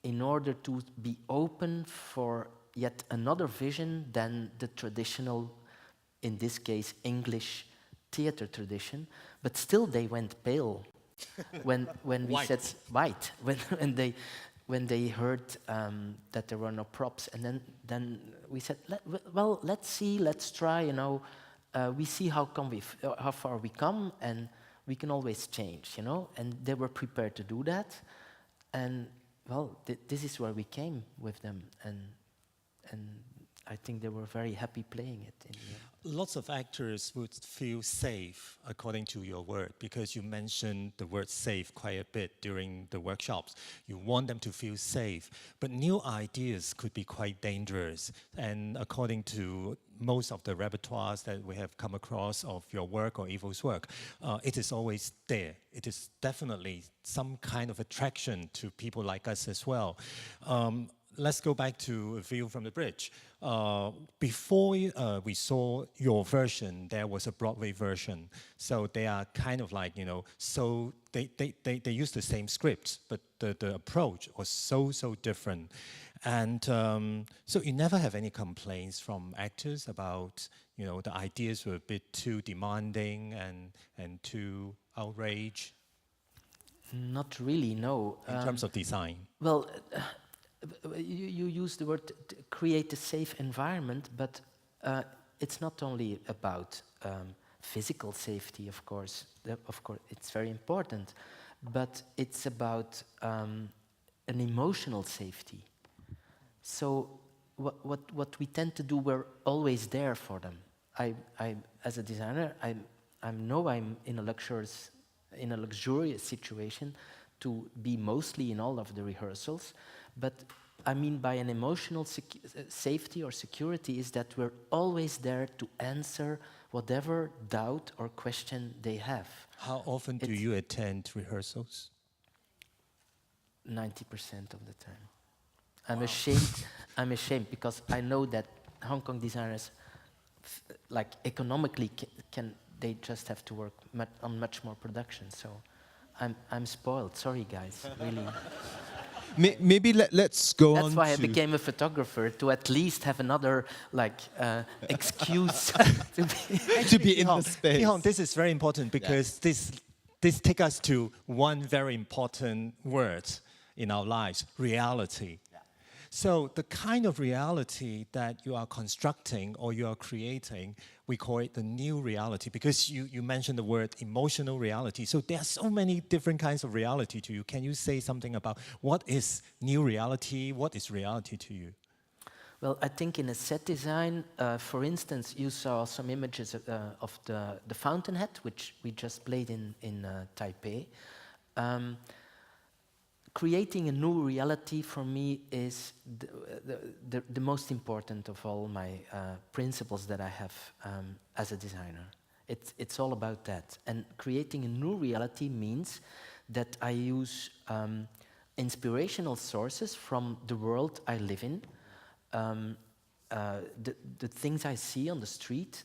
Speaker 18: in order to be open for yet another vision than the traditional, in this case, English theater tradition. But still they went pale when we said white, when they heard that there were no props. And then we said, let's see, let's try, you know. We see how far we come, and we can always change, you know. And they were prepared to do that. And well, this is where we came with them, and I think they were very happy playing it in the end.
Speaker 3: Lots of actors would feel safe, according to your word, because you mentioned the word safe quite a bit during the workshops. You want them to feel safe, but new ideas could be quite dangerous. And according to most of the repertoires that we have come across of your work or Evel's work, it is always there. It is definitely some kind of attraction to people like us as well. Let's go back to A View from the Bridge. Before we saw your version, there was a Broadway version. So they are kind of like, you know, so they use the same script, but the approach was so different. And so you never have any complaints from actors about, you know, the ideas were a bit too demanding and too outrage?
Speaker 18: Not really, no.
Speaker 3: In terms of design?
Speaker 18: Well, you use the word create a safe environment, but it's not only about physical safety, of course. Of course, it's very important, but it's about an emotional safety. So what we tend to do, we're always there for them. I as a designer, I know I'm in a luxurious situation to be mostly in all of the rehearsals, but I mean by an emotional safety or security is that we're always there to answer whatever doubt or question they have.
Speaker 3: How often do you attend rehearsals?
Speaker 18: 90% of the time. I'm ashamed because I know that Hong Kong designers, like economically, they just have to work on much more production. So I'm spoiled. Sorry, guys. Really.
Speaker 1: Maybe let's go on.
Speaker 18: That's why I became a photographer, to at least have another excuse
Speaker 1: to be in the space.
Speaker 3: Hong, this is very important because this takes us to one very important word in our lives: reality. So the kind of reality that you are constructing or you are creating, we call it the new reality, because you mentioned the word emotional reality. So there are so many different kinds of reality to you. Can you say something about what is new reality? What is reality to you?
Speaker 18: Well, I think in a set design, for instance, you saw some images of the Fountainhead, which we just played in Taipei. Creating a new reality for me is the most important of all my principles that I have as a designer. It's all about that. And creating a new reality means that I use inspirational sources from the world I live in, the things I see on the street,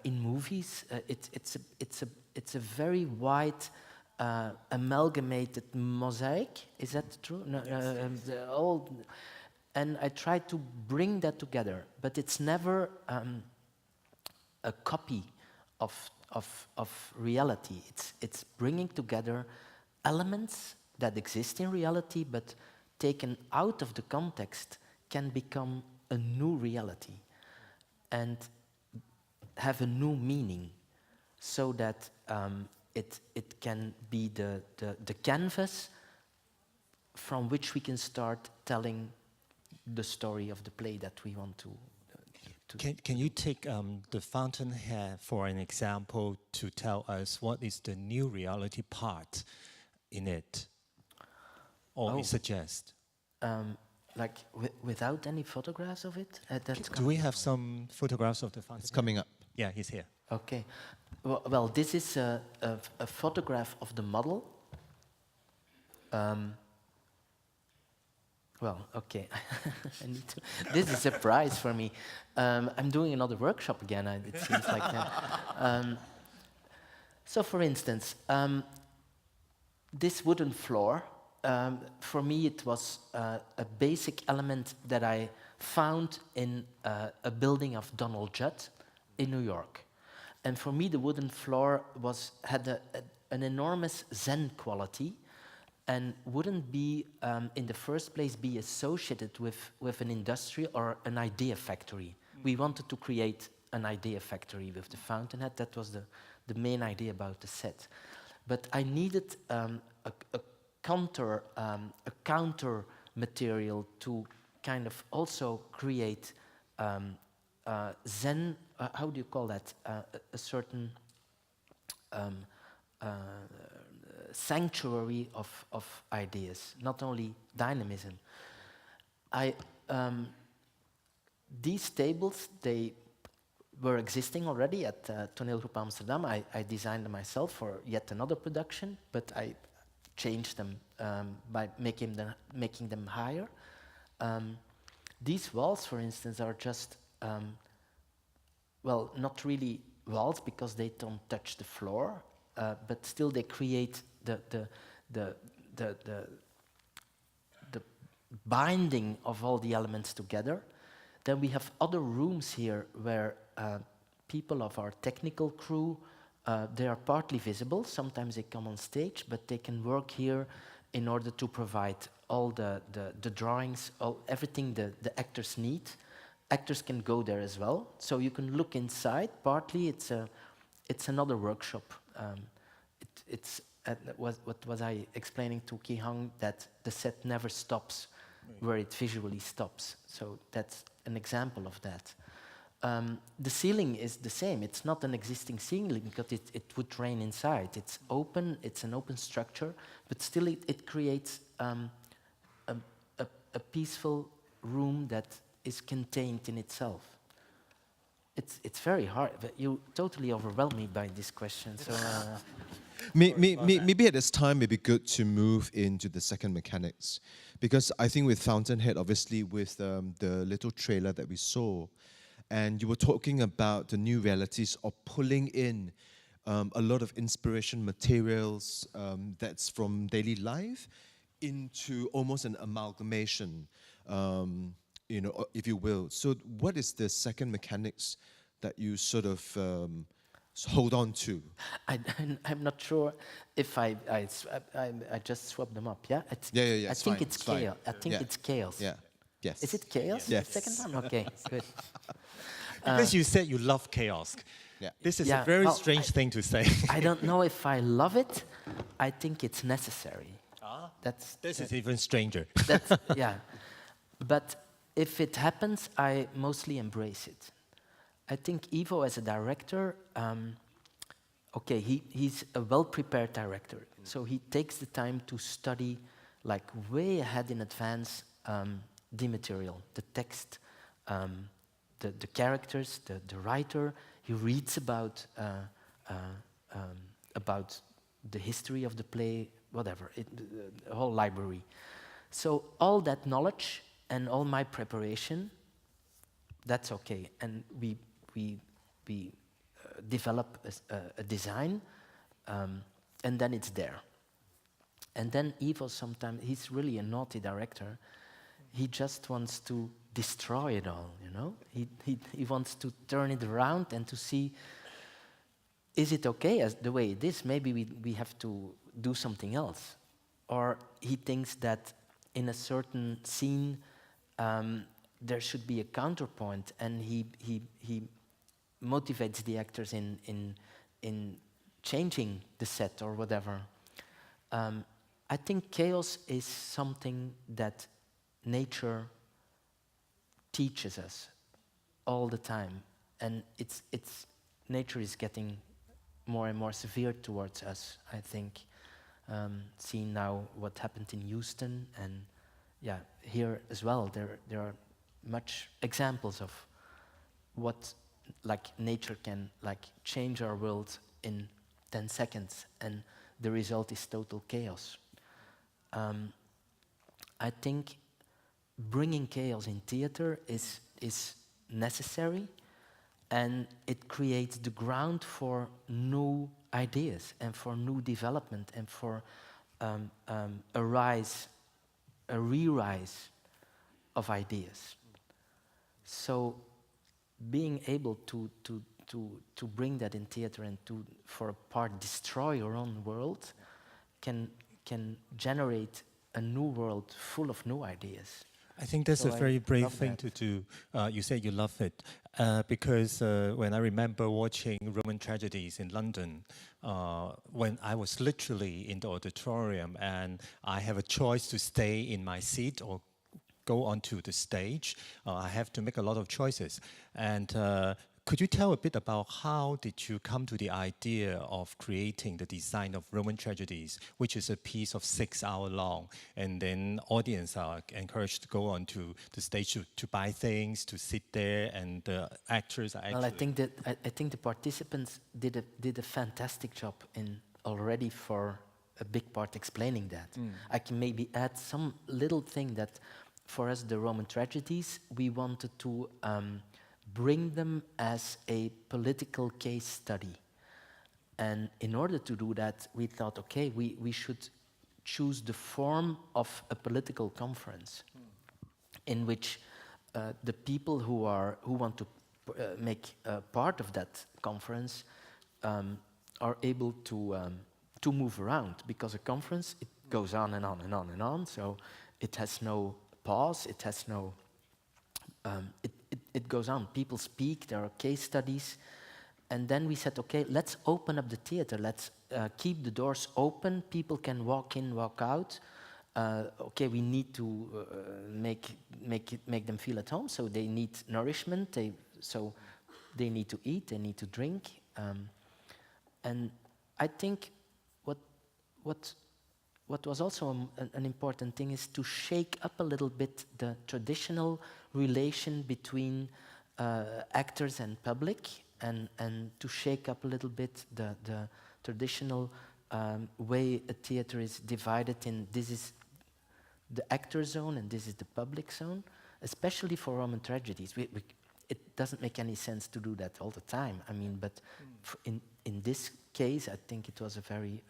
Speaker 18: in movies. It's a very wide amalgamated mosaic. Is that true? No, and I try to bring that together, but it's never a copy of reality. It's bringing together elements that exist in reality, but taken out of the context can become a new reality and have a new meaning, so that it can be the canvas from which we can start telling the story of the play that we want to.
Speaker 3: Can you take the Fountainhead for an example to tell us what is the new reality part in it, or suggest?
Speaker 18: Like without any photographs of it?
Speaker 3: Do we have some photographs of the Fountainhead?
Speaker 1: It's coming up.
Speaker 3: Yeah, he's here.
Speaker 18: Okay. Well, this is a photograph of the model. Well, okay. I need to. This is a prize for me. I'm doing another workshop again. It seems like that. So, for instance, this wooden floor, for me it was a basic element that I found in a building of Donald Judd in New York. And for me the wooden floor had an enormous Zen quality and wouldn't be, in the first place, be associated with an industry or an idea factory. We wanted to create an idea factory with the fountainhead. That was the main idea about the set. But I needed a counter material to kind of also create Zen, how do you call that? A certain sanctuary of ideas, not only dynamism. These tables, they were existing already at Toneelgroep Amsterdam. I designed them myself for yet another production, but I changed them by making them higher. These walls, for instance, are just, well, not really walls because they don't touch the floor, but still they create the binding of all the elements together. Then we have other rooms here where people of our technical crew, they are partly visible. Sometimes they come on stage, but they can work here in order to provide all the drawings, everything the actors need. Actors can go there as well, so you can look inside. Partly, it's another workshop. What was I explaining to Ki Hong, that the set never stops where it visually stops. So that's an example of that. The ceiling is the same. It's not an existing ceiling because it would drain inside. It's open. It's an open structure, but still it creates a peaceful room that is contained in itself. It's very hard. You totally overwhelmed me by this question. So
Speaker 1: maybe at this time, it'd be good to move into the second mechanics, because I think with Fountainhead, obviously with the little trailer that we saw, and you were talking about the new realities of pulling in a lot of inspiration materials that's from daily life into almost an amalgamation, you know, if you will. So what is the second mechanics that you sort of hold on to?
Speaker 18: I'm not sure if I just swapped them up. Yeah.
Speaker 1: Yeah.
Speaker 18: I think it's chaos. I think it's chaos.
Speaker 1: Yeah. Yes.
Speaker 18: Is it chaos?
Speaker 1: Yes.
Speaker 18: The second one. Okay. Good.
Speaker 3: Because you said you love chaos.
Speaker 1: Yeah.
Speaker 3: This is a very strange thing to say.
Speaker 18: I don't know if I love it. I think it's necessary.
Speaker 3: This is even stranger.
Speaker 18: Yeah. But if it happens, I mostly embrace it. I think Ivo as a director, okay, he's a well-prepared director. So he takes the time to study, like way ahead in advance, the material, the text, the characters, the writer. He reads about the history of the play, whatever, the whole library. So all that knowledge and all my preparation, that's okay. And we develop a design, and then it's there. And then Ivo sometimes, he's really a naughty director. He just wants to destroy it all, you know? He wants to turn it around and to see, is it okay as the way it is? Maybe we have to do something else. Or he thinks that in a certain scene, there should be a counterpoint, and he motivates the actors in changing the set or whatever. I think chaos is something that nature teaches us all the time, and nature is getting more and more severe towards us, I think. Seeing now what happened in Houston, and yeah, here as well, there are much examples of what like nature can like change our world in 10 seconds, and the result is total chaos. I think bringing chaos in theater is necessary, and it creates the ground for new ideas and for new development and for a rise, a re-rise of ideas. So being able to bring that in theater and to, for a part, destroy your own world can generate a new world full of new ideas.
Speaker 3: I think that's
Speaker 18: So
Speaker 3: a
Speaker 18: I
Speaker 3: very brave
Speaker 18: love
Speaker 3: thing
Speaker 18: that.
Speaker 3: to do. You said you love it because when I remember watching Roman tragedies in London, when I was literally in the auditorium and I have a choice to stay in my seat or go onto the stage, I have to make a lot of choices. And could you tell a bit about how did you come to the idea of creating the design of Roman tragedies, which is a piece of 6 hours long, and then audience are encouraged to go onto the stage to buy things, to sit there, and the actors are actually...
Speaker 18: Well, I think the participants did a fantastic job in already for a big part explaining that. I can maybe add some little thing that for us, the Roman tragedies, we wanted to bring them as a political case study. And in order to do that, we thought, okay, we should choose the form of a political conference in which the people who want to make part of that conference are able to move around, because a conference, it goes on and on and on and on, so it has no pause, it has no, it goes on. People speak, there are case studies, and then we said, okay, let's open up the theater, let's keep the doors open, people can walk in, walk out. Okay, we need to make them feel at home, so they need nourishment, so they need to eat, they need to drink, and I think what was also an important thing is to shake up a little bit the traditional relation between actors and public, and to shake up a little bit the traditional way a theater is divided in, this is the actor zone and this is the public zone, especially for Roman tragedies. It doesn't make any sense to do that all the time. I mean, but in this case, I think it was a very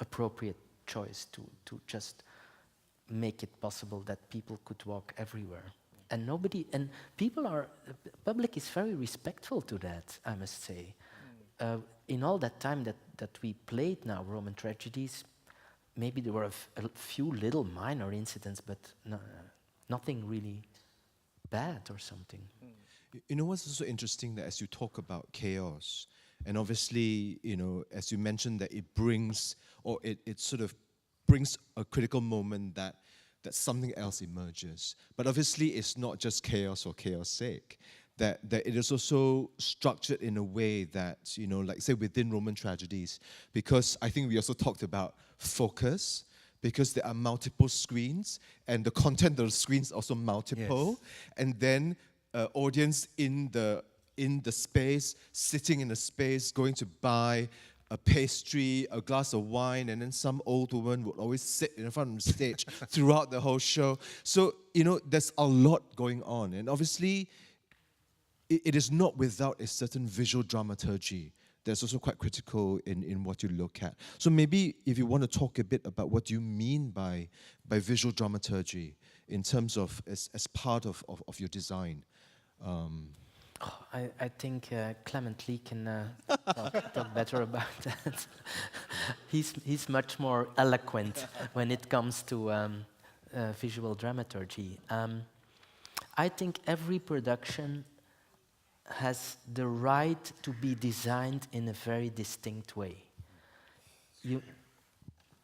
Speaker 18: appropriate choice to just make it possible that people could walk everywhere. And public is very respectful to that, I must say. In all that time that we played now Roman tragedies, maybe there were a few little minor incidents, but nothing really bad or something.
Speaker 1: You know what's also interesting, that as you talk about chaos, and obviously, you know, as you mentioned, that it brings, or it sort of brings a critical moment that something else emerges. But obviously, it's not just chaos for chaos' sake. That it is also structured in a way that, you know, like say within Roman tragedies, because I think we also talked about focus, because there are multiple screens, and the content of the screens also multiple, yes. And then audience in the space, sitting in the space, going to buy a pastry, a glass of wine, and then some old woman would always sit in front of the stage throughout the whole show. So, you know, there's a lot going on, and obviously, it is not without a certain visual dramaturgy that's also quite critical in what you look at. So maybe if you want to talk a bit about what you mean by visual dramaturgy in terms of as part of your design.
Speaker 18: I think Clement Lee can talk better about that. He's much more eloquent when it comes to visual dramaturgy. I think every production has the right to be designed in a very distinct way.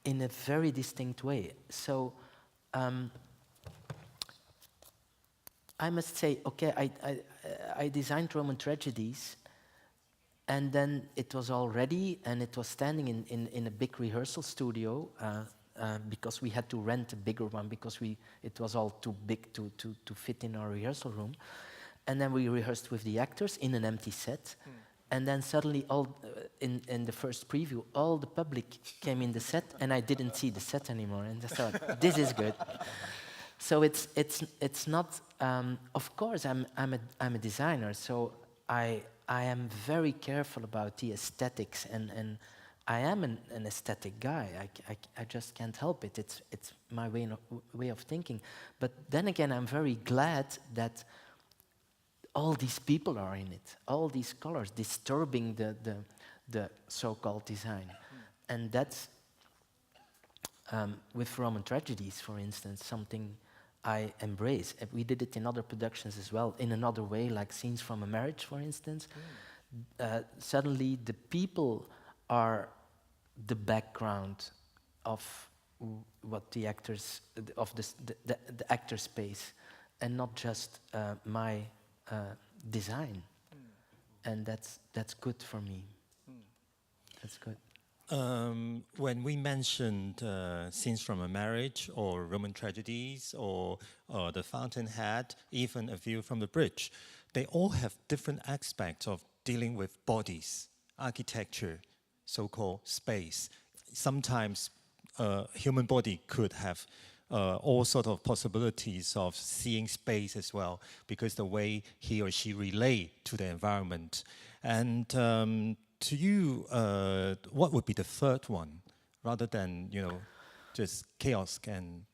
Speaker 18: In a very distinct way. So I must say, okay, I designed Roman tragedies, and then it was all ready, and it was standing in a big rehearsal studio, because we had to rent a bigger one, because it was all too big to fit in our rehearsal room. And then we rehearsed with the actors in an empty set. And then suddenly, in the first preview, all the public came in the set, and I didn't see the set anymore. And I thought, this is good. So it's not. Of course, I'm a designer, so I am very careful about the aesthetics, and I am an aesthetic guy. I just can't help it. It's my way of thinking. But then again, I'm very glad that all these people are in it. All these colors disturbing the so-called design. And that's, with Roman tragedies, for instance, something I embrace. We did it in other productions as well, in another way, like Scenes from a Marriage, for instance. Suddenly, the people are the background of what the actors, of the actor space, and not just my design. And that's good for me. That's good.
Speaker 3: When we mentioned Scenes from a Marriage or Roman Tragedies or The Fountainhead, even A View from the Bridge, they all have different aspects of dealing with bodies, architecture, so-called space. Sometimes a human body could have all sorts of possibilities of seeing space as well, because the way he or she relate to the environment. And to you, what would be the third one, rather than just chaos and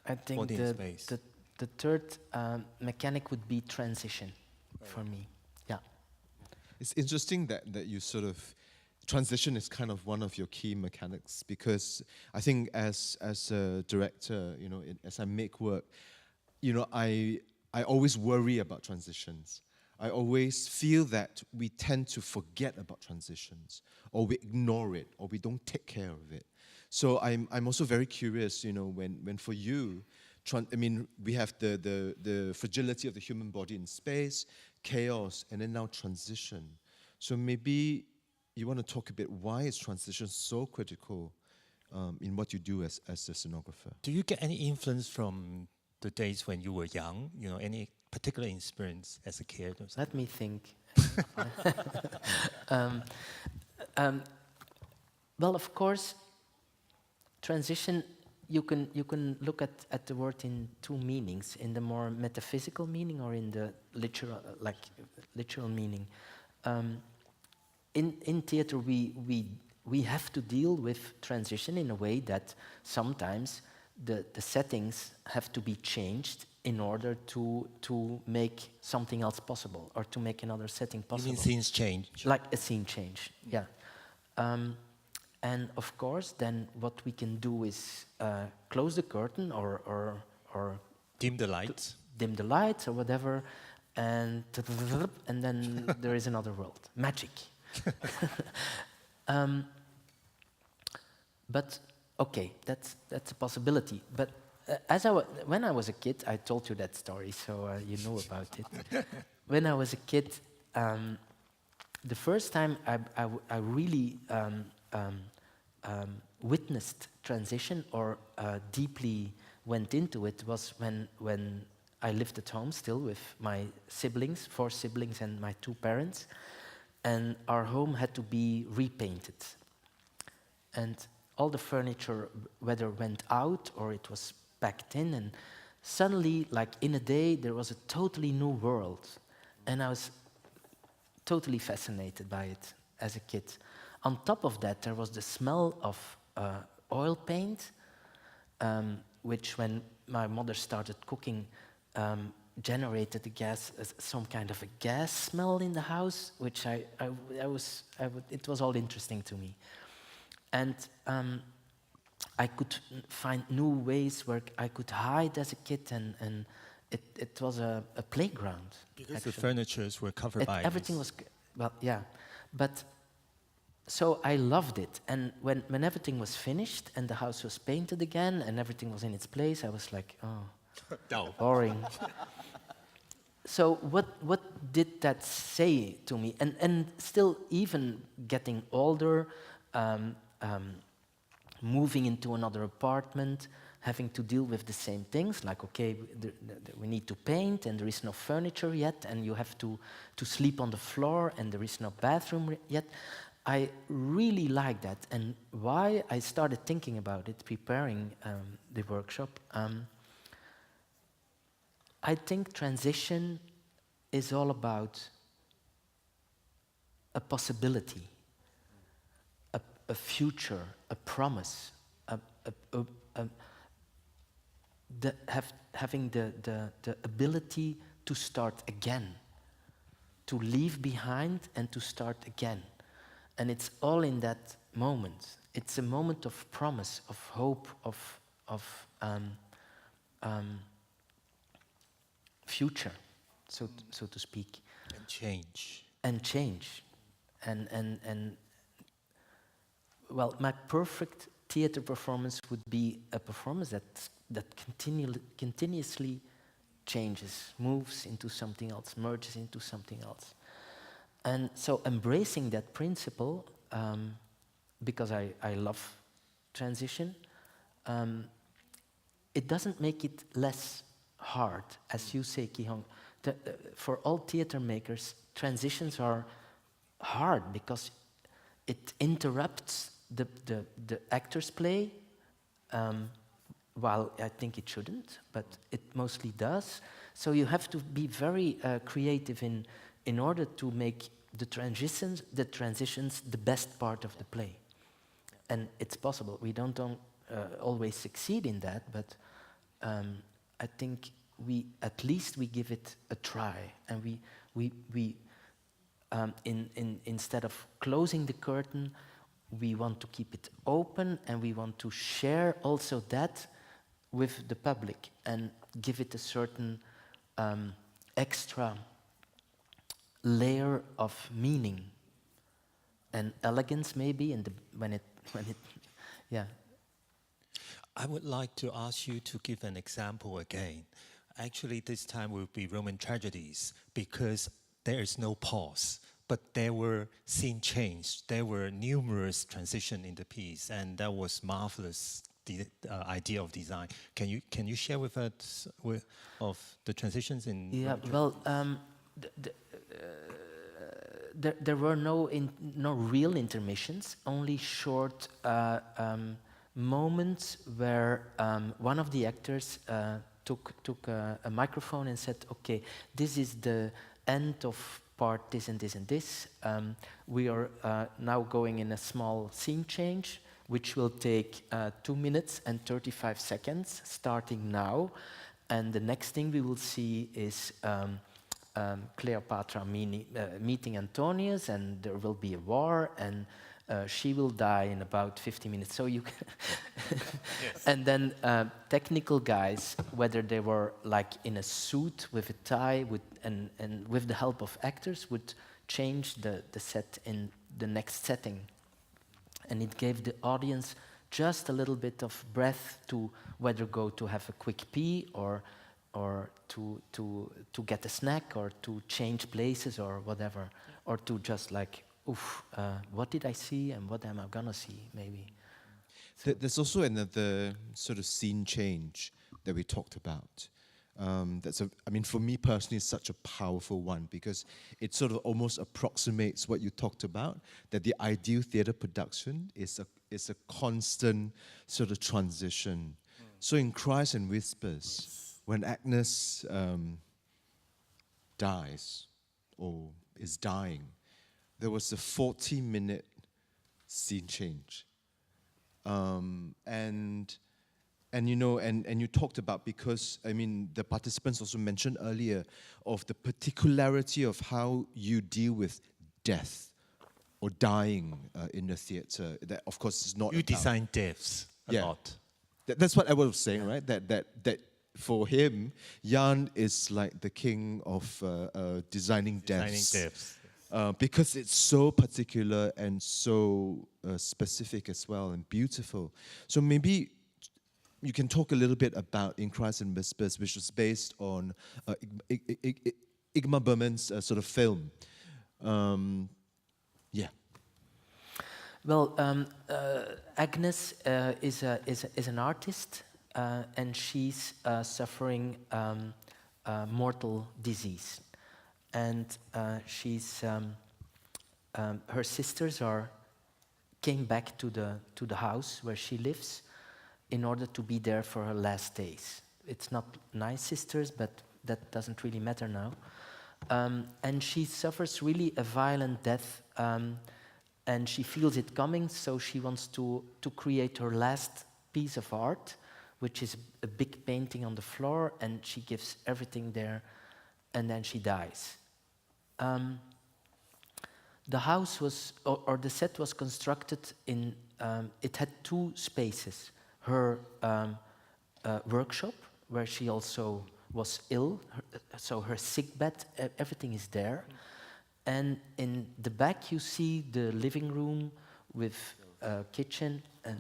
Speaker 18: I think
Speaker 3: body and space?
Speaker 18: The third mechanic would be transition for me. Yeah.
Speaker 1: It's interesting that you sort of transition is kind of one of your key mechanics, because I think as a director, as I make work, I always worry about transitions. I always feel that we tend to forget about transitions, or we ignore it, or we don't take care of it. So I'm also very curious, when for you, we have the fragility of the human body in space, chaos, and then now transition. So maybe you want to talk a bit, why is transition so critical in what you do as a scenographer?
Speaker 3: Do you get any influence from the days when you were young? Any particular experience as a kid? Or
Speaker 18: Let me think. Well, of course, transition, you can look at the word in two meanings, in the more metaphysical meaning or in the literal meaning. In theater, we have to deal with transition in a way that sometimes the settings have to be changed in order to make something else possible, or to make another setting possible.
Speaker 3: You mean scenes change?
Speaker 18: Like a scene change, yeah. And of course, then what we can do is close the curtain or
Speaker 3: dim the lights.
Speaker 18: Dim the lights or whatever, and then there is another world. Magic. But okay, that's a possibility. But when I was a kid, I told you that story, so you know about it. When I was a kid, the first time I really witnessed transition or deeply went into it was when I lived at home still with my siblings, 4 siblings and my 2 parents, and our home had to be repainted. And all the furniture whether went out or it was packed in, and suddenly, like in a day, there was a totally new world. And I was totally fascinated by it as a kid. On top of that, there was the smell of oil paint, which when my mother started cooking, generated a gas, some kind of a gas smell in the house, which it was all interesting to me. And I could find new ways where I could hide as a kid, and it was a playground.
Speaker 3: Because the furnitures were covered by
Speaker 18: everything was, well, yeah. But so I loved it, and when everything was finished and the house was painted again and everything was in its place, I was like, oh,
Speaker 3: no.
Speaker 18: Boring. So what did that say to me? And still, even getting older, moving into another apartment, having to deal with the same things, like, okay, we need to paint and there is no furniture yet, and you have to sleep on the floor and there is no bathroom yet. I really like that, and why I started thinking about it, preparing the workshop, I think transition is all about a possibility, a future, a promise, having the ability to start again, to leave behind and to start again. And it's all in that moment. It's a moment of promise, of hope, of future, so to speak.
Speaker 3: And change.
Speaker 18: And change. And well, my perfect theater performance would be a performance that continuously changes, moves into something else, merges into something else. And so embracing that principle, because I love transition, it doesn't make it less hard, as you say, Ki-hong. For all theater makers, transitions are hard because it interrupts the actor's play, while I think it shouldn't, but it mostly does. So you have to be very creative in order to make the transitions the best part of the play. And it's possible. We don't always succeed in that, but I think at least we give it a try, and we instead of closing the curtain, we want to keep it open, and we want to share also that with the public and give it a certain extra layer of meaning and elegance, maybe, when it yeah.
Speaker 3: I would like to ask you to give an example again. Actually, this time will be Roman tragedies, because there is no pause, but there were scene change. There were numerous transitions in the piece, and that was marvelous. The idea of design. Can you share with us of the transitions in?
Speaker 18: Yeah, well, there were no real intermissions, only short moments where one of the actors took a microphone and said, "Okay, this is the end of part this and this and this. We are now going in a small scene change, which will take 2 minutes and 35 seconds, starting now. And the next thing we will see is Cleopatra meeting Antonius, and there will be a war, and she will die in about 50 minutes. So you can yes. And then technical guys, whether they were like in a suit with a tie, and with the help of actors, would change the set in the next setting. And it gave the audience just a little bit of breath to whether go to have a quick pee or to get a snack or to change places or whatever, or to just like, oof, what did I see and what am I gonna see, maybe.
Speaker 1: So there's also another sort of scene change that we talked about. For me personally, it's such a powerful one because it sort of almost approximates what you talked about, that the ideal theater production is a constant sort of transition. So in Cries and Whispers, when Agnes dies or is dying, there was a 40-minute scene change. And you talked about, because the participants also mentioned earlier of the particularity of how you deal with death or dying in the theatre. That of course is not.
Speaker 3: You design deaths a lot.
Speaker 1: That's what I was saying, right? That for him, Jan is like the king of designing deaths. Because it's so particular and so specific as well and beautiful. So maybe you can talk a little bit about In Cries and Whispers, which was based on Ingmar Bergman's sort of film.
Speaker 18: Well, Agnes is an artist, and she's suffering mortal disease, and she's her sisters came back to the house where she lives in order to be there for her last days. It's not nice sisters, but that doesn't really matter now. And she suffers really a violent death and she feels it coming, so she wants to create her last piece of art, which is a big painting on the floor, and she gives everything there, and then she dies. The house was, or the set was constructed in, it had two spaces. Her workshop, where she also was ill, so her sick bed, everything is there. And in the back you see the living room with a kitchen and,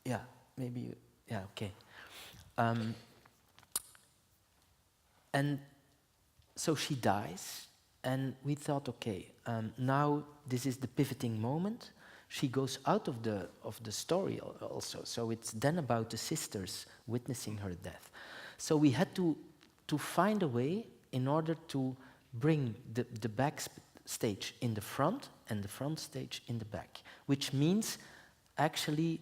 Speaker 18: yeah, maybe, yeah, okay. And so she dies, and we thought, okay, now this is the pivoting moment. She goes out of the story also, so it's then about the sisters witnessing her death. So we had to find a way in order to bring the back stage in the front and the front stage in the back, which means actually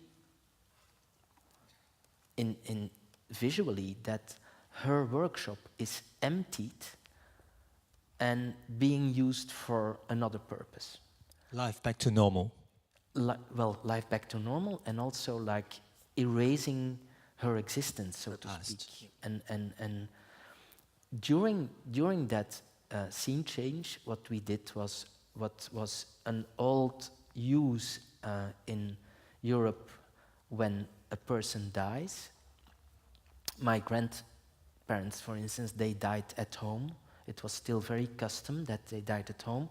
Speaker 18: in visually that her workshop is emptied and being used for another purpose.
Speaker 3: Life back to normal.
Speaker 18: Life back to normal, and also like erasing her existence, so to speak. And during that scene change, what we did was what was an old use in Europe when a person dies. My grandparents, for instance, they died at home. It was still very custom that they died at home.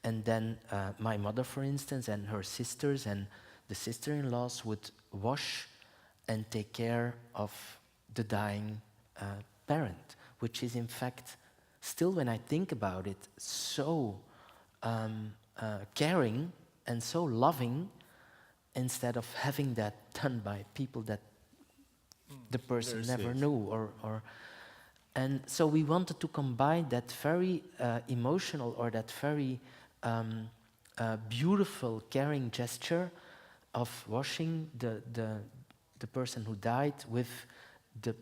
Speaker 18: And then my mother, for instance, and her sisters and the sister-in-laws would wash and take care of the dying parent, which is in fact, still when I think about it, so caring and so loving, instead of having that done by people that the person never knew. And so we wanted to combine that very emotional or that very beautiful, caring gesture of washing the person who died with the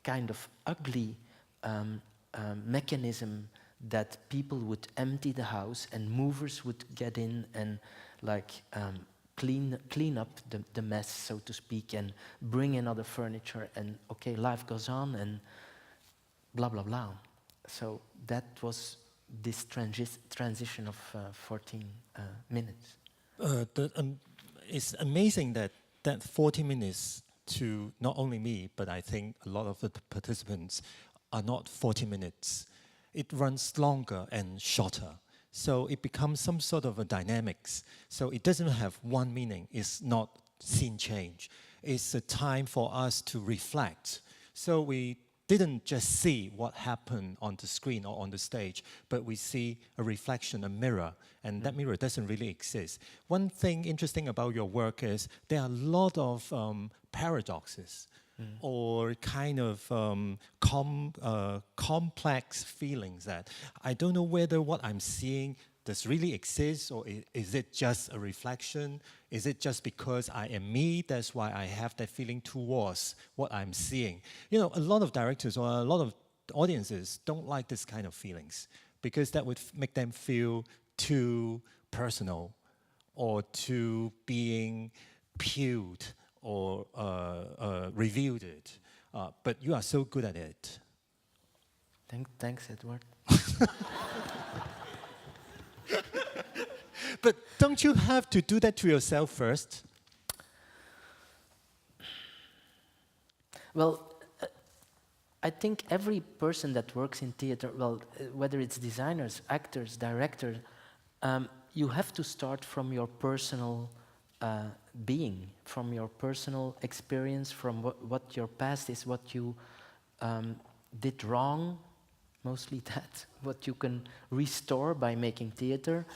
Speaker 18: kind of ugly mechanism that people would empty the house and movers would get in and like clean up the mess, so to speak, and bring in other furniture, and okay, life goes on and blah blah blah. So that was this transition of 14 minutes.
Speaker 3: It's amazing that 40 minutes to not only me, but I think a lot of the participants are not 40 minutes. It runs longer and shorter. So it becomes some sort of a dynamics. So it doesn't have one meaning. It's not scene change. It's a time for us to reflect. So we didn't just see what happened on the screen or on the stage, but we see a reflection, a mirror, and that mirror doesn't really exist. One thing interesting about your work is there are a lot of paradoxes or kind of complex feelings that I don't know whether what I'm seeing does really exist, or is it just a reflection? Is it just because I am me, that's why I have that feeling towards what I'm seeing? You know, a lot of directors or a lot of audiences don't like this kind of feelings because that would make them feel too personal or too being pewed or revealed it. But you are so good at it.
Speaker 18: Thanks, Edward.
Speaker 3: But don't you have to do that to yourself first?
Speaker 18: Well, I think every person that works in theater, well, whether it's designers, actors, directors, you have to start from your personal being, from your personal experience, from what your past is, what you did wrong, mostly that, what you can restore by making theater.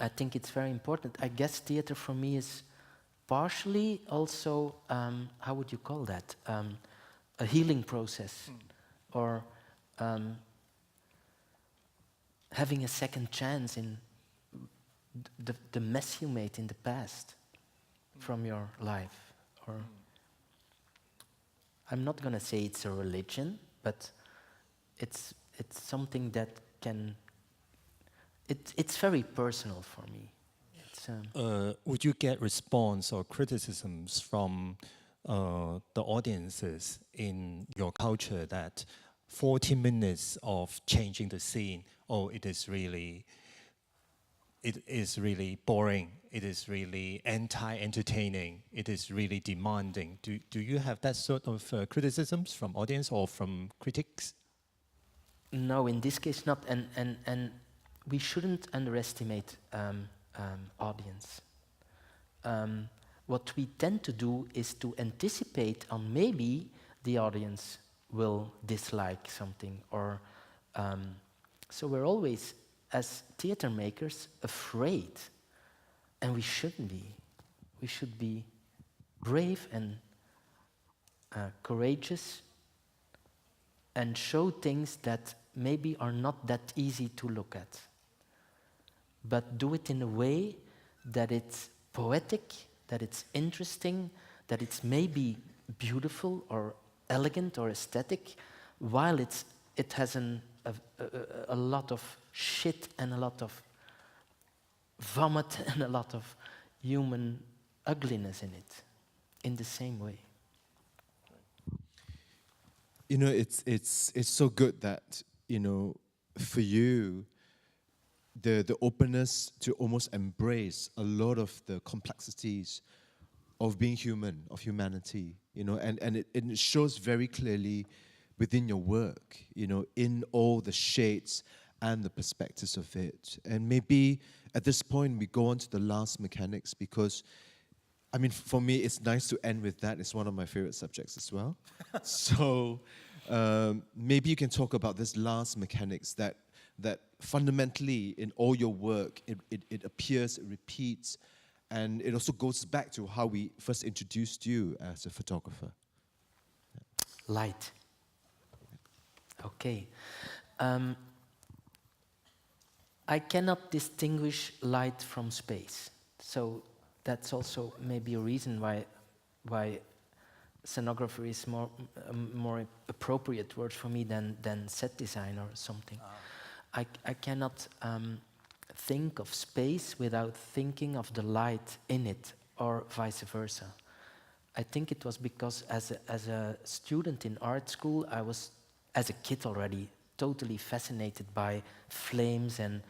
Speaker 18: I think it's very important. I guess theater for me is partially also, how would you call that? A healing process, or having a second chance in the mess you made in the past from your life. Or I'm not going to say it's a religion, but it's something that it's very personal for me.
Speaker 3: Would you get response or criticisms from the audiences in your culture that 40 minutes of changing the scene, it is really boring, it is really anti-entertaining, it is really demanding? Do you have that sort of criticisms from audience or from critics?
Speaker 18: No, in this case not, and we shouldn't underestimate audience. What we tend to do is to anticipate on maybe the audience will dislike something, or so we're always, as theater makers, afraid, and we shouldn't be. We should be brave and courageous and show things that maybe are not that easy to look at, but do it in a way that it's poetic, that it's interesting, that it's maybe beautiful or elegant or aesthetic, while it has a lot of shit and a lot of vomit and a lot of human ugliness in it, in the same way.
Speaker 1: You know, it's so good that, you know, for you, the openness to almost embrace a lot of the complexities of being human, of humanity, you know, and it shows very clearly within your work, you know, in all the shades and the perspectives of it. And maybe at this point we go on to the last mechanics, because I mean, for me, it's nice to end with that. It's one of my favorite subjects as well. So maybe you can talk about this last mechanics that fundamentally in all your work, it appears, it repeats, and it also goes back to how we first introduced you as a photographer.
Speaker 18: Light. Okay. I cannot distinguish light from space. So that's also maybe a reason why scenographer is more appropriate word for me than set design or something. I cannot think of space without thinking of the light in it, or vice versa. I think it was because as a student in art school, I was, as a kid already, totally fascinated by flames, and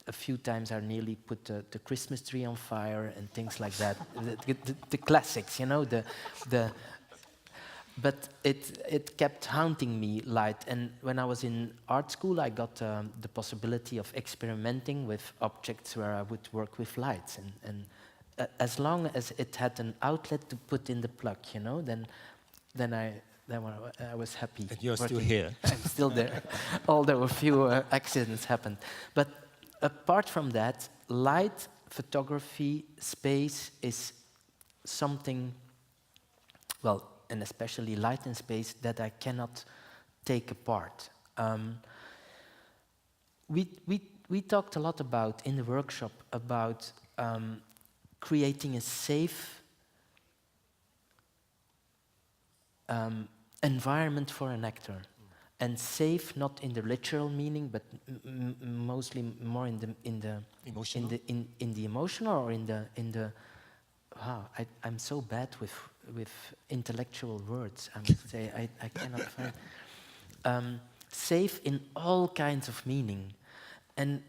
Speaker 18: a few times I nearly put the Christmas tree on fire and things like that. the classics, you know. But it kept haunting me, light. And when I was in art school, I got the possibility of experimenting with objects where I would work with lights, and as long as it had an outlet to put in the plug, you know, then I was happy.
Speaker 3: And you're
Speaker 18: working.
Speaker 3: still here.
Speaker 18: I'm still there, although a few accidents happened. But apart from that, light, photography, space is something, well, and especially light and space, that I cannot take apart. We talked a lot about, in the workshop, about creating a safe environment for an actor. And safe, not in the literal meaning, but mostly more in the emotional, in the emotional, or in the. Wow, I'm so bad with intellectual words. I must say I cannot find safe in all kinds of meaning, and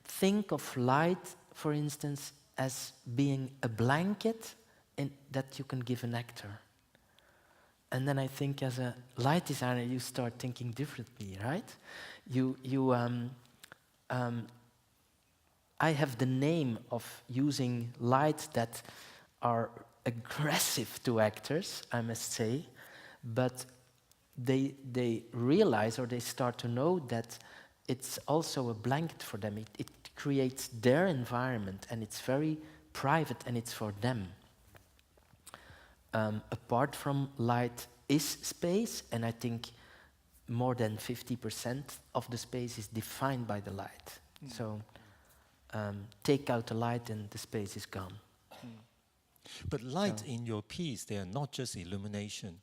Speaker 18: think of light, for instance, as being a blanket that you can give an actor. And then I think, as a light designer, you start thinking differently, right? I have the name of using lights that are aggressive to actors, I must say, but they realize, or they start to know, that it's also a blanket for them. It creates their environment, and it's very private, and it's for them. Apart from light is space, and I think more than 50% of the space is defined by the light. So take out the light and the space is gone.
Speaker 3: But light in your piece, they are not just illumination.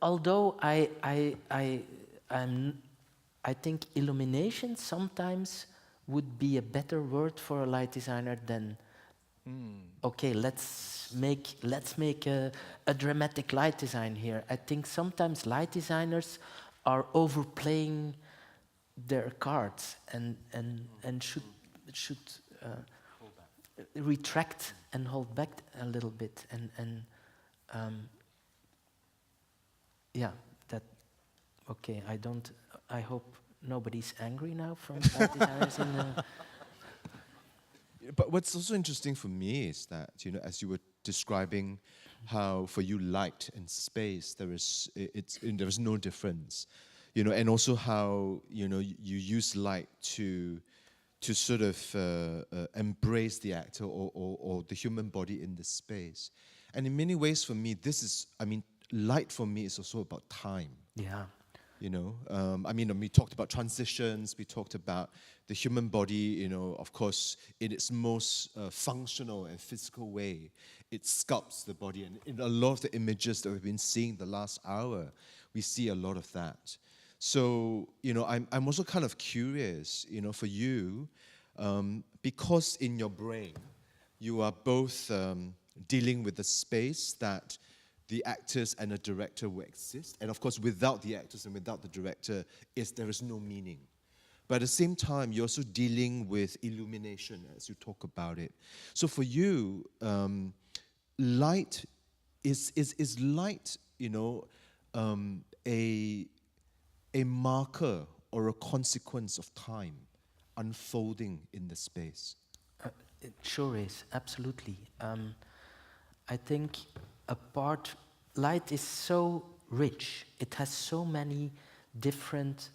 Speaker 18: Although I'm I think illumination sometimes would be a better word for a light designer than okay, let's make a dramatic light design here. I think sometimes light designers are overplaying their cards and should retract and hold back a little bit and yeah, that okay. I hope nobody's angry now from light designers in the.
Speaker 1: But what's also interesting for me is that, you know, as you were describing how for you light and space, there is no difference, you know, and also how, you know, you use light to sort of embrace the actor or the human body in the space. And in many ways for me, light for me is also about time.
Speaker 18: Yeah.
Speaker 1: You know, we talked about transitions, we talked about the human body, you know, of course, in its most functional and physical way, it sculpts the body. And in a lot of the images that we've been seeing the last hour, we see a lot of that. So, you know, I'm also kind of curious, you know, for you, because in your brain, you are both dealing with the space that the actors and the director will exist. And of course, without the actors and without the director, there is no meaning. But at the same time, you're also dealing with illumination as you talk about it. So for you, light is light, you know, a marker or a consequence of time unfolding in the space?
Speaker 18: It sure is, absolutely. I think light is so rich. It has so many different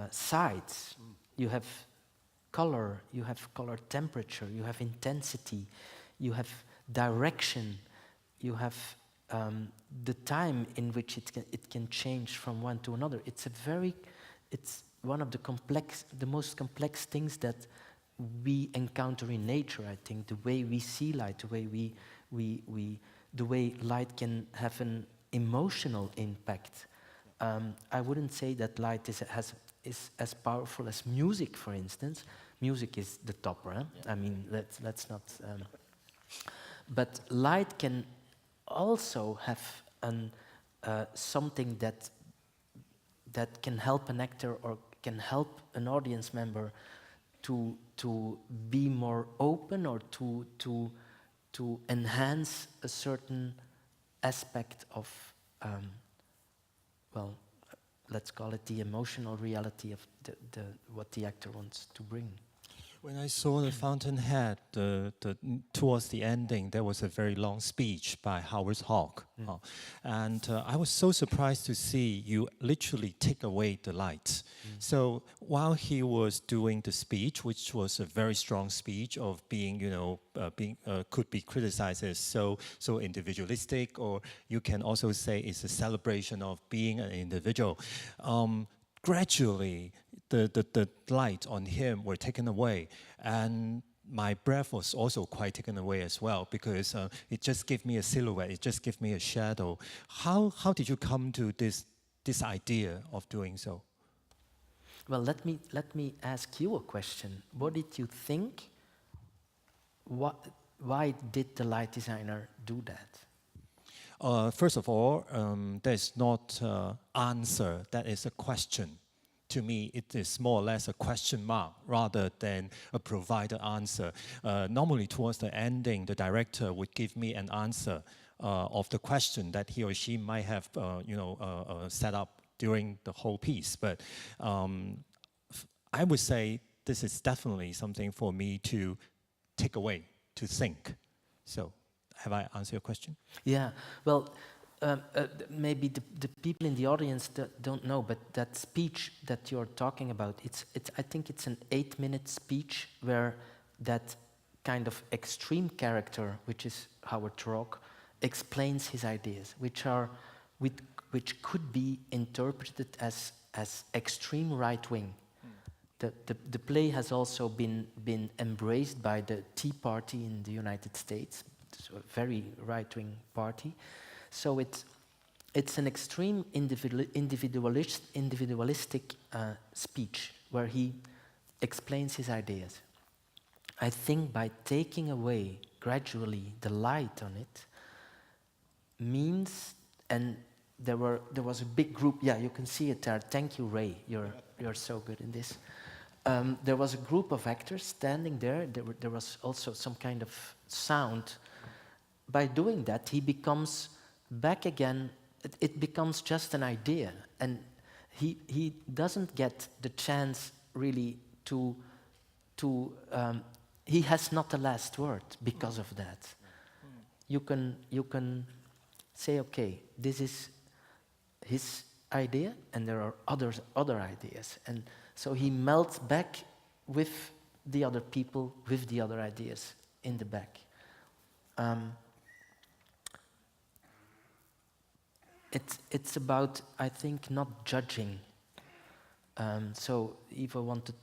Speaker 18: sides. You have color temperature, you have intensity, you have direction, you have the time in which it can change from one to another. It's one of the most complex things that we encounter in nature. I think the way we see light, the way light can have an emotional impact. I wouldn't say that light is as powerful as music, for instance. Music is the top, right? I mean, let's not. But light can also have something that can help an actor or can help an audience member to be more open or to enhance a certain aspect of, let's call it the emotional reality of what the actor wants to bring.
Speaker 3: When I saw the Fountainhead, towards the ending, there was a very long speech by Howard Hawks. And I was so surprised to see you literally take away the lights. So while he was doing the speech, which was a very strong speech of being, could be criticized as so individualistic, or you can also say it's a celebration of being an individual. Gradually, the light on him were taken away, and my breath was also quite taken away as well, because it just gave me a silhouette, it just gave me a shadow. How did you come to this idea of doing so?
Speaker 18: Well, let me ask you a question. What did you think? Why did the light designer do that?
Speaker 3: First of all, there's not an answer. That is a question. To me, it is more or less a question mark rather than a provided answer. Normally, towards the ending, the director would give me an answer of the question that he or she might have, set up during the whole piece. But I would say this is definitely something for me to take away, to think. So, have I answered your question?
Speaker 18: Yeah. Well. Maybe the people in the audience don't know, but that speech that you're talking about, I think it's an 8-minute speech where that kind of extreme character, which is Howard Hawks, explains his ideas, which could be interpreted as extreme right-wing. The play has also been embraced by the Tea Party in the United States, so a very right-wing party. So it's an extreme individualistic speech where he explains his ideas. I think by taking away gradually the light on it means, and there was a big group. Yeah, you can see it there. Thank you, Ray. You're so good in this. There was a group of actors standing there. There was also some kind of sound. By doing that, he becomes back again. It becomes just an idea, and he doesn't get the chance really to. He has not the last word because of that. You can say, okay, this is his idea, and there are other ideas, and so he melts back with the other people, with the other ideas in the back. It's about, I think, not judging. So Eva wanted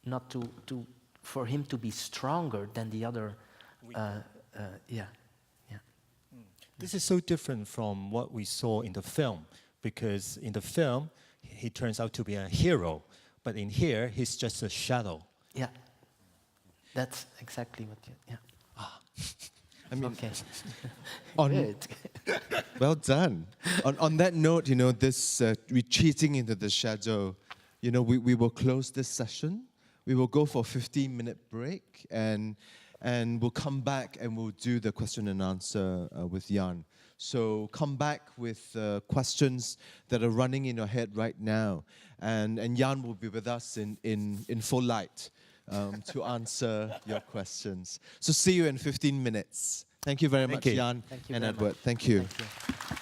Speaker 18: not for him to be stronger than the other. Yeah.
Speaker 3: This is so different from what we saw in the film, because in the film, he turns out to be a hero, but in here, he's just a shadow.
Speaker 18: Yeah, that's exactly what you, yeah.
Speaker 1: I mean,
Speaker 18: okay.
Speaker 1: Well done. On that note, this retreating into the shadow, we will close this session. We will go for a 15-minute break, and we'll come back and we'll do the question and answer with Jan. So come back with questions that are running in your head right now, and Jan will be with us in full light to answer your questions. So see you in 15 minutes. Thank you very much, Jan and Edward. Thank you.
Speaker 18: Thank you.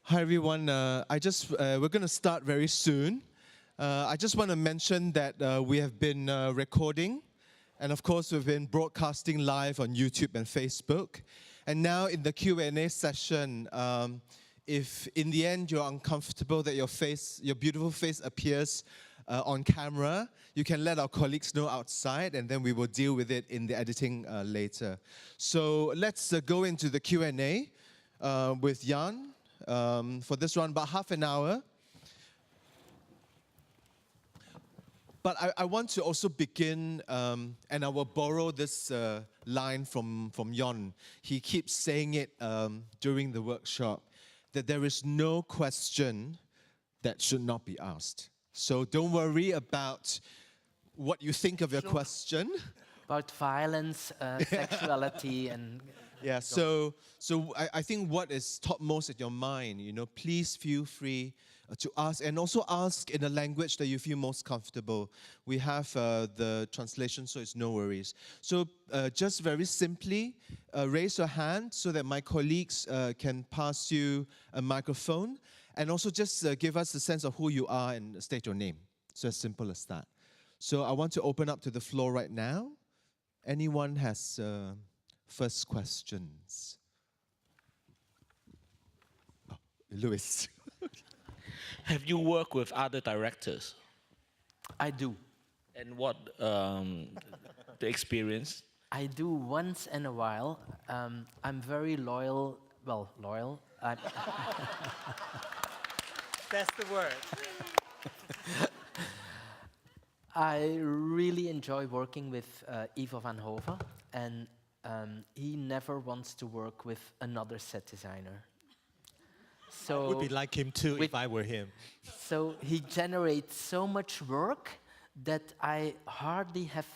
Speaker 1: Hi everyone. We're going to start very soon. I just want to mention that we have been recording, and of course we've been broadcasting live on YouTube and Facebook. And now in the Q&A session, if in the end you're uncomfortable that your beautiful face appears on camera, you can let our colleagues know outside, and then we will deal with it in the editing later. So let's go into the Q&A with Jan. For this one, about half an hour. But I want to also begin, and I will borrow this line from Jan. He keeps saying it during the workshop, that there is no question that should not be asked. So don't worry about what you think of your question.
Speaker 18: About violence, sexuality, and...
Speaker 1: Yeah, so I think what is topmost in your mind, please feel free to ask, and also ask in a language that you feel most comfortable. We have the translation, so it's no worries. So just very simply, raise your hand so that my colleagues can pass you a microphone, and also just give us a sense of who you are and state your name. So as simple as that. So I want to open up to the floor right now. Anyone has... first questions. Oh, Louis.
Speaker 2: Have you worked with other directors?
Speaker 18: I do.
Speaker 2: And what the experience?
Speaker 18: I do once in a while. I'm very loyal. Well, loyal.
Speaker 3: That's the word.
Speaker 18: I really enjoy working with Ivo van Hove, and he never wants to work with another set designer. So
Speaker 3: I would be like him too if I were him.
Speaker 18: So he generates so much work that I hardly have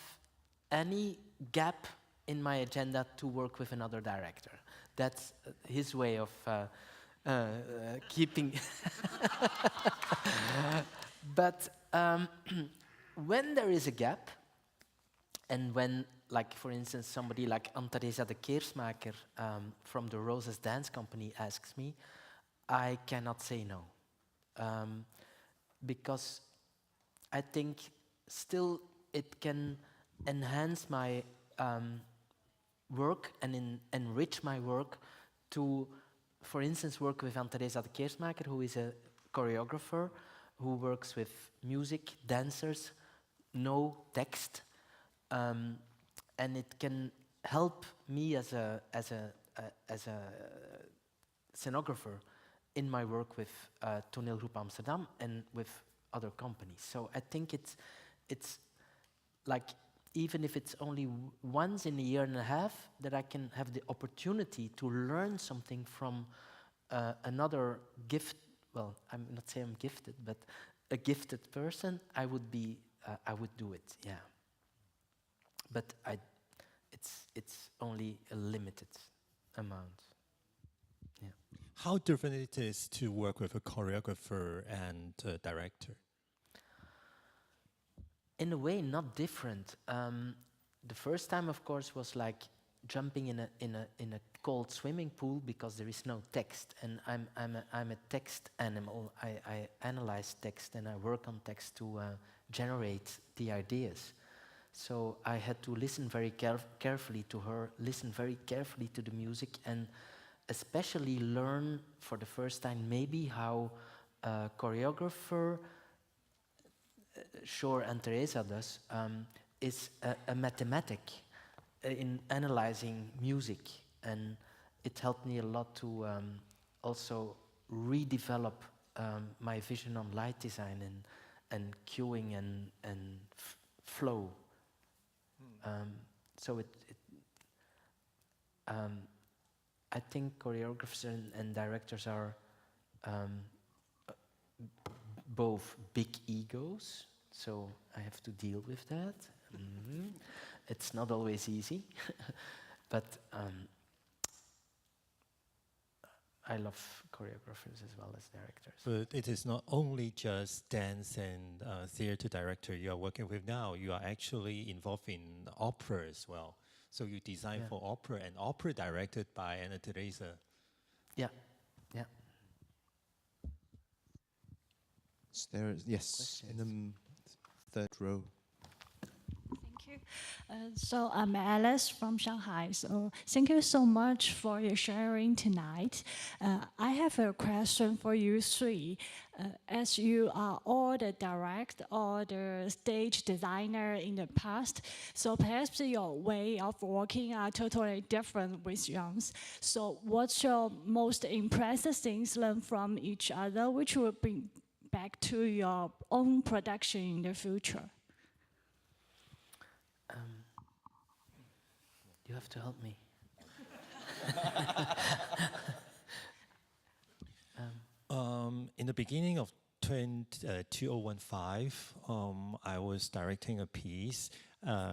Speaker 18: any gap in my agenda to work with another director. That's his way of keeping... But when there is a gap, and when, like, for instance, somebody like Anne-Theresa de Keersmaker from the Roses Dance Company asks me, I cannot say no. Because I think still it can enhance my work and enrich my work to, for instance, work with Anne-Theresa de Keersmaker, who is a choreographer, who works with music, dancers, no text. And it can help me as a scenographer in my work with Toneelgroep Amsterdam and with other companies. So I think it's like, even if it's only once in a year and a half, that I can have the opportunity to learn something from another gift. Well, I'm not saying I'm gifted, but a gifted person, I would do it, yeah. But it's only a limited amount. Yeah.
Speaker 3: How different it is to work with a choreographer and a director?
Speaker 18: In a way, not different. The first time, of course, was like jumping in a cold swimming pool because there is no text, and I'm a text animal. I analyze text and I work on text to generate the ideas. So I had to listen very carefully to her, listen very carefully to the music, and especially learn for the first time maybe how a choreographer, sure, and Teresa does, is a mathematic in analyzing music. And it helped me a lot to also redevelop my vision on light design and cueing and flow. So I think choreographers and directors are both big egos, so I have to deal with that. It's not always easy, but I love choreographers as well as directors.
Speaker 3: But it is not only just dance and theater director you are working with now. You are actually involved in opera as well. So you design for opera, and opera directed by Anna Teresa.
Speaker 18: Yeah, yeah.
Speaker 1: There is, yes, in the third row.
Speaker 19: Thank you. So I'm Alice from Shanghai. So thank you so much for your sharing tonight. I have a question for you three. As you are all the direct or the stage designer in the past, so perhaps your way of working are totally different with yours. So what's your most impressive things learned from each other, which will bring back to your own production in the future?
Speaker 18: You have to help me.
Speaker 3: In the beginning of 2015, I was directing a piece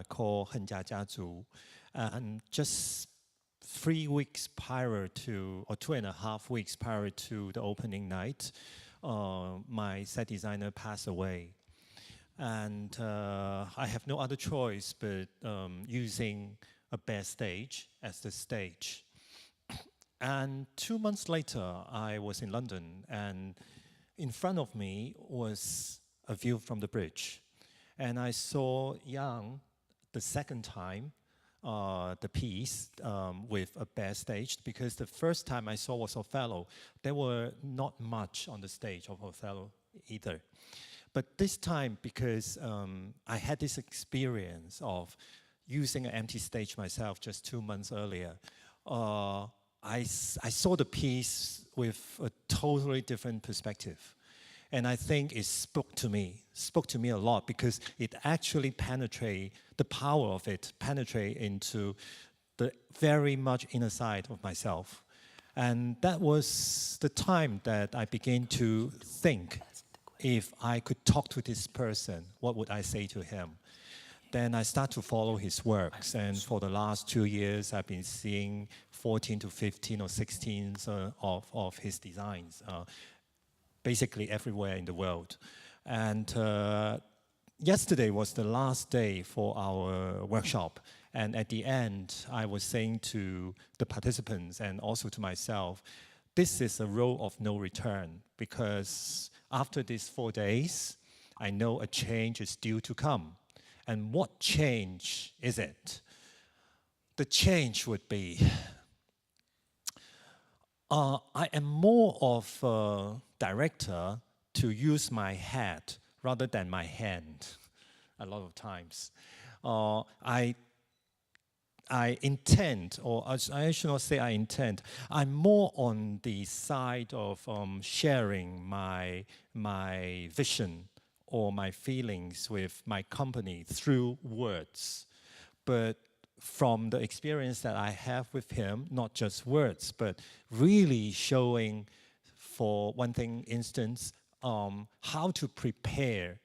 Speaker 3: called 恨家家族, and just 3 weeks prior to, or 2.5 weeks prior to the opening night, my set designer passed away. And I have no other choice but using a bare stage as the stage. And 2 months later, I was in London, and in front of me was a view from the bridge. And I saw Yang the second time, the piece with a bare stage, because the first time I saw was Othello. There were not much on the stage of Othello either. But this time, because I had this experience of using an empty stage myself just 2 months earlier, I saw the piece with a totally different perspective. And I think it spoke to me a lot, because it actually the power of it penetrate into the very much inner side of myself. And that was the time that I began to think, if I could talk to this person, what would I say to him? Then I start to follow his works, and for the last 2 years, I've been seeing 14 to 15 or 16 of his designs, basically everywhere in the world. And yesterday was the last day for our workshop, and at the end, I was saying to the participants and also to myself, this is a road of no return, because after these 4 days, I know a change is due to come. And what change is it? The change would be, I am more of a director to use my head rather than my hand a lot of times. I intend, or I should not say I intend, I'm more on the side of sharing my vision or my feelings with my company through words. But from the experience that I have with him, not just words, but really showing, for one thing, instance, how to prepare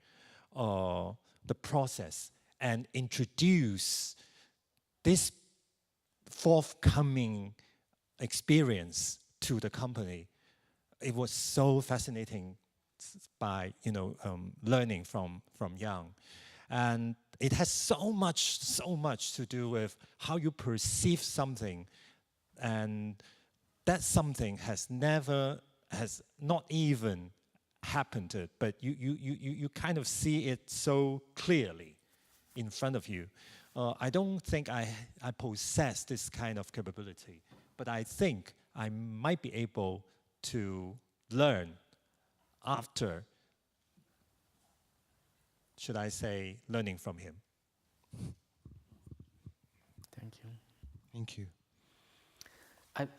Speaker 3: the process and introduce this forthcoming experience to the company. It was so fascinating by learning from Yang, and it has so much to do with how you perceive something, and that something has not even happened, but you kind of see it so clearly in front of you. I don't think I possess this kind of capability, but I think I might be able to learn after, should I say, learning from him.
Speaker 18: Thank you.
Speaker 1: Thank you.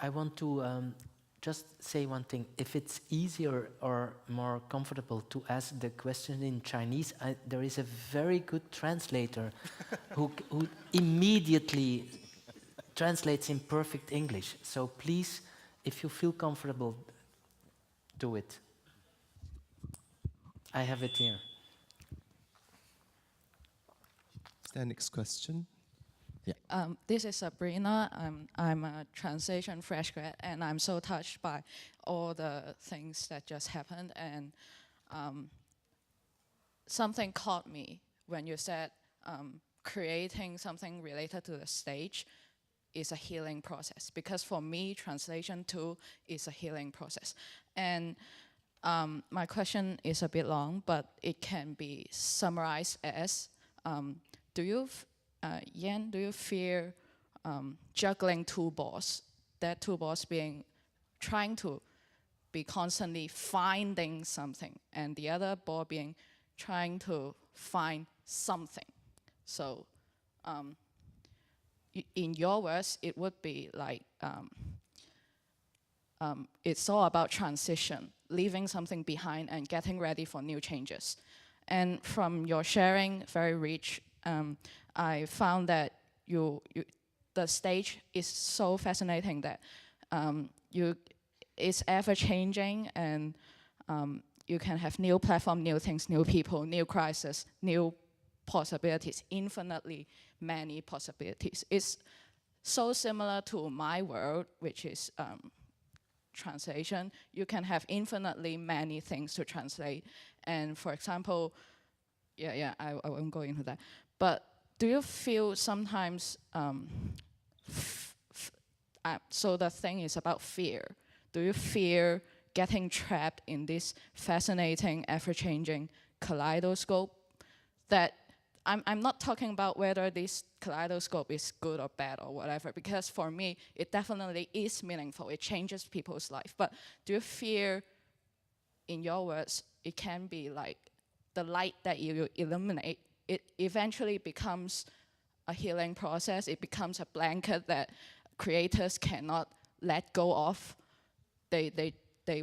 Speaker 18: I want to just say one thing. If it's easier or more comfortable to ask the question in Chinese, there is a very good translator who immediately translates in perfect English. So please, if you feel comfortable, do it. I have it here.
Speaker 1: Is there a next question?
Speaker 20: Yeah. This is Sabrina. I'm a translation fresh grad, and I'm so touched by all the things that just happened. And something caught me when you said creating something related to the stage is a healing process. Because for me, translation too is a healing process. And My question is a bit long, but it can be summarized as, Yan, do you fear juggling two balls? That two balls being trying to be constantly finding something, and the other ball being trying to find something. So in your words, it would be like, it's all about transition, leaving something behind and getting ready for new changes. And from your sharing, very rich, I found that the stage is so fascinating that it's ever changing, and you can have new platform, new things, new people, new crisis, new possibilities, infinitely many possibilities. It's so similar to my world, which is translation. You can have infinitely many things to translate. And for example, I won't go into that. But do you feel sometimes, so the thing is about fear. Do you fear getting trapped in this fascinating, ever-changing kaleidoscope? That I'm not talking about whether this kaleidoscope is good or bad or whatever, because for me, it definitely is meaningful. It changes people's life. But do you fear, in your words, it can be like the light that you illuminate, it eventually becomes a healing process. It becomes a blanket that creators cannot let go of. They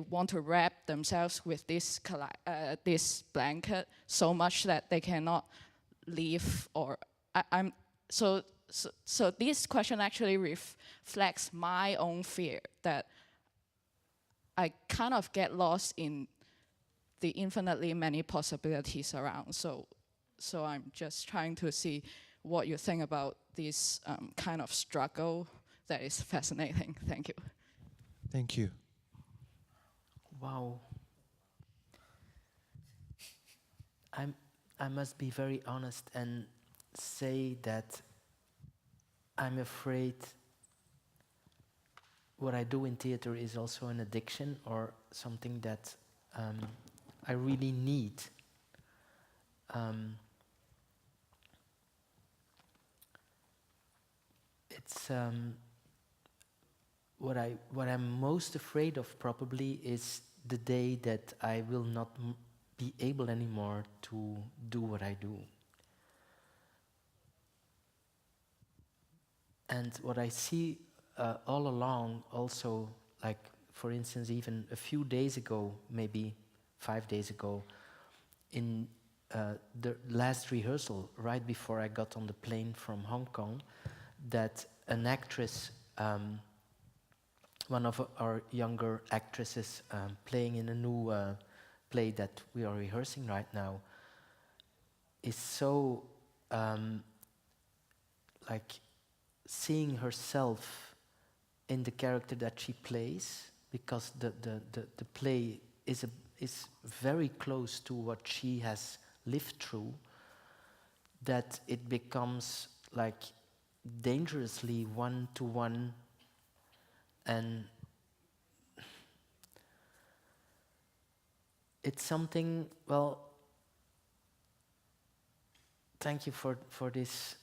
Speaker 20: want to wrap themselves with this blanket so much that they cannot leave. Or so this question actually reflects my own fear, that I kind of get lost in the infinitely many possibilities around. So I'm just trying to see what you think about this kind of struggle that is fascinating. Thank you.
Speaker 1: Thank you.
Speaker 18: Wow. I must be very honest and say that I'm afraid what I do in theater is also an addiction, or something that I really need. It's what I'm most afraid of probably is the day that I will not be able anymore to do what I do. And what I see all along also, like for instance, even a few days ago, maybe 5 days ago, in the last rehearsal, right before I got on the plane from Hong Kong, that an actress, one of our younger actresses playing in a new play that we are rehearsing right now, is so like seeing herself in the character that she plays, because the play is very close to what she has lived through, that it becomes like dangerously one-to-one. And it's something, well, thank you for this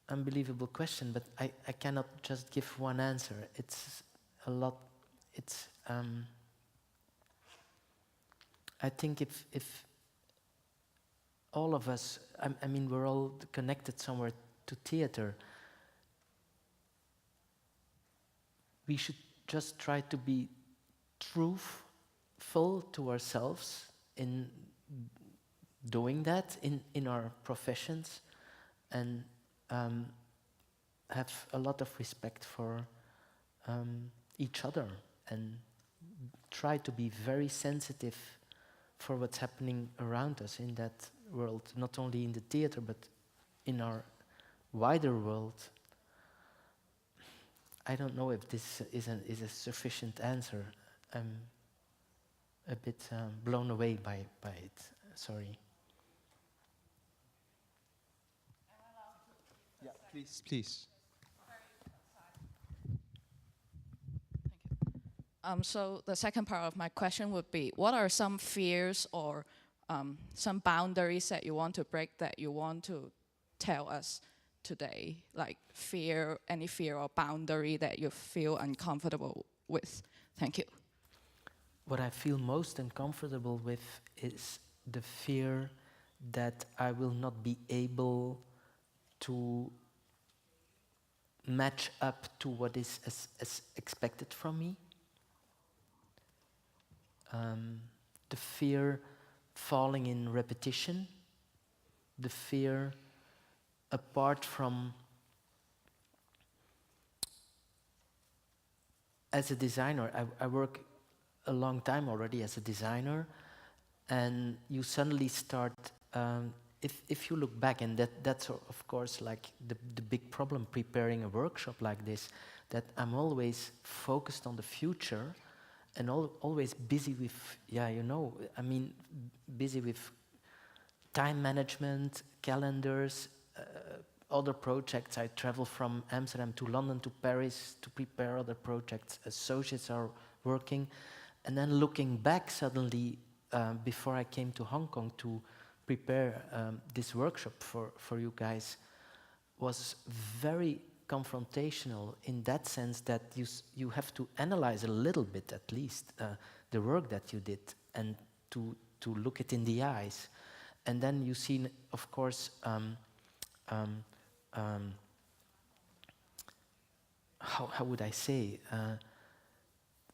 Speaker 18: unbelievable question, but I cannot just give one answer. It's a lot. It's I think if all of us, I mean, we're all connected somewhere to theater, we should just try to be truthful to ourselves in doing that in our professions, and have a lot of respect for each other, and try to be very sensitive for what's happening around us in that world, not only in the theater but in our wider world. I don't know if this is a sufficient answer. I'm a bit blown away by it. Sorry.
Speaker 1: Yeah, please.
Speaker 20: So the second part of my question would be, what are some fears or some boundaries that you want to break that you want to tell us today? Like fear, any fear or boundary that you feel uncomfortable with? Thank you.
Speaker 18: What I feel most uncomfortable with is the fear that I will not be able to match up to what is as expected from me. The fear falling in repetition, the fear apart from, as a designer, I work a long time already as a designer, and you suddenly start, if you look back, and that's of course like the big problem preparing a workshop like this, that I'm always focused on the future and always busy with, busy with time management, calendars, other projects. I travel from Amsterdam to London to Paris to prepare other projects. Associates are working. And then looking back suddenly, before I came to Hong Kong to prepare this workshop for you guys, was very confrontational in that sense that you have to analyze a little bit at least the work that you did and to look it in the eyes. And then you see, of course, how would I say,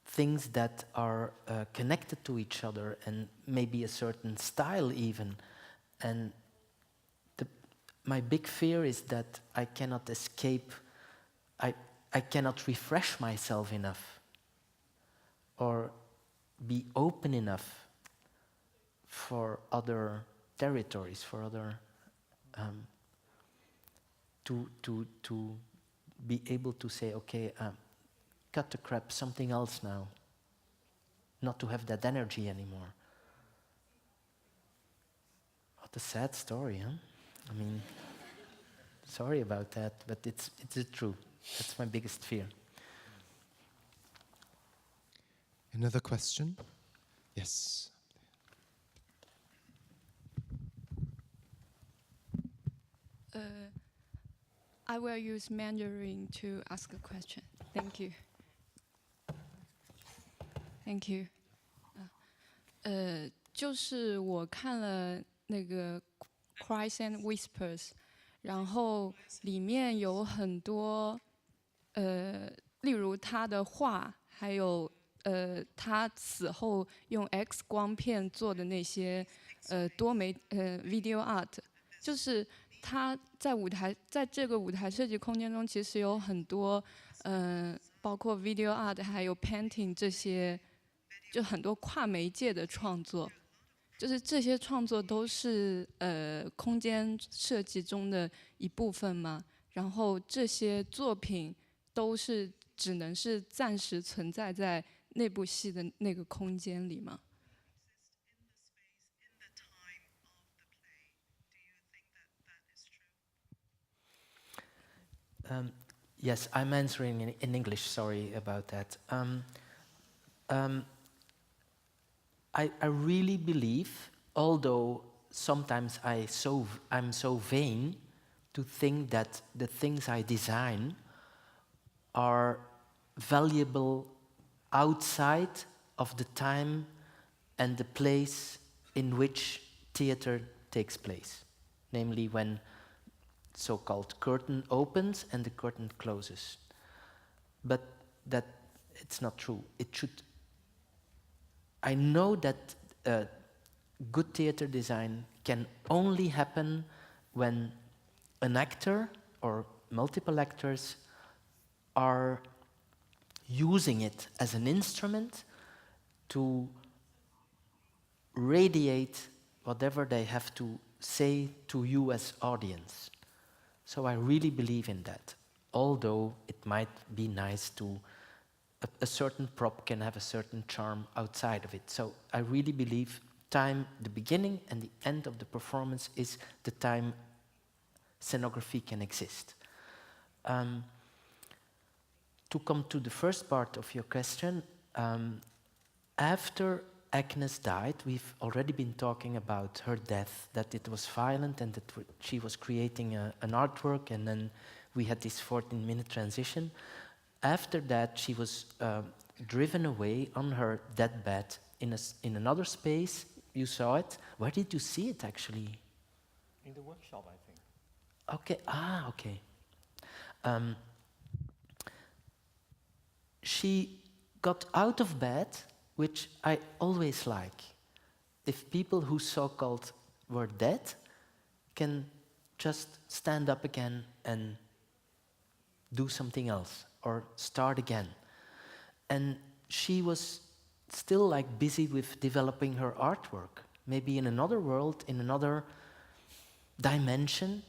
Speaker 18: things that are connected to each other and maybe a certain style even. And my big fear is that I cannot escape, I cannot refresh myself enough or be open enough for other territories, for other, to be able to say, okay, cut the crap, something else now. Not to have that energy anymore. What a sad story, huh? I mean, sorry about that, but it's true. That's my biggest fear.
Speaker 1: Another question? Yes.
Speaker 21: I will use Mandarin to ask a question. Thank you. Thank you. 就是我看了那个 Cries and Whispers， 然后里面有很多例如他的画，还有他死后用 X 光片做的那些多媒video art， 就是他在这个舞台设计空间中，其实有很多包括 video art 还有 painting 这些，就很多跨媒介的创作。就是这些创作都是空间设计中的一部分吗？然后这些作品都是只能是暂时存在在那部戏的那个空间里吗？
Speaker 18: Yes, I'm answering in English. Sorry about that. I really believe, although sometimes I'm so vain to think that the things I design are valuable outside of the time and the place in which theater takes place, namely when so-called curtain opens and the curtain closes. But that it's not true. It should. I know that good theater design can only happen when an actor or multiple actors are using it as an instrument to radiate whatever they have to say to you as audience. So I really believe in that, although it might be nice to, a certain prop can have a certain charm outside of it. So I really believe time, the beginning and the end of the performance is the time scenography can exist. To come to the first part of your question, after Agnes died, we've already been talking about her death, that it was violent and that she was creating an artwork, and then we had this 14-minute transition. After that, she was driven away on her deathbed in another space. You saw it. Where did you see it, actually?
Speaker 3: In the workshop, I think.
Speaker 18: Okay. Okay. She got out of bed, which I always like. If people who so-called were dead can just stand up again and do something else or start again. And she was still like busy with developing her artwork, maybe in another world, in another dimension.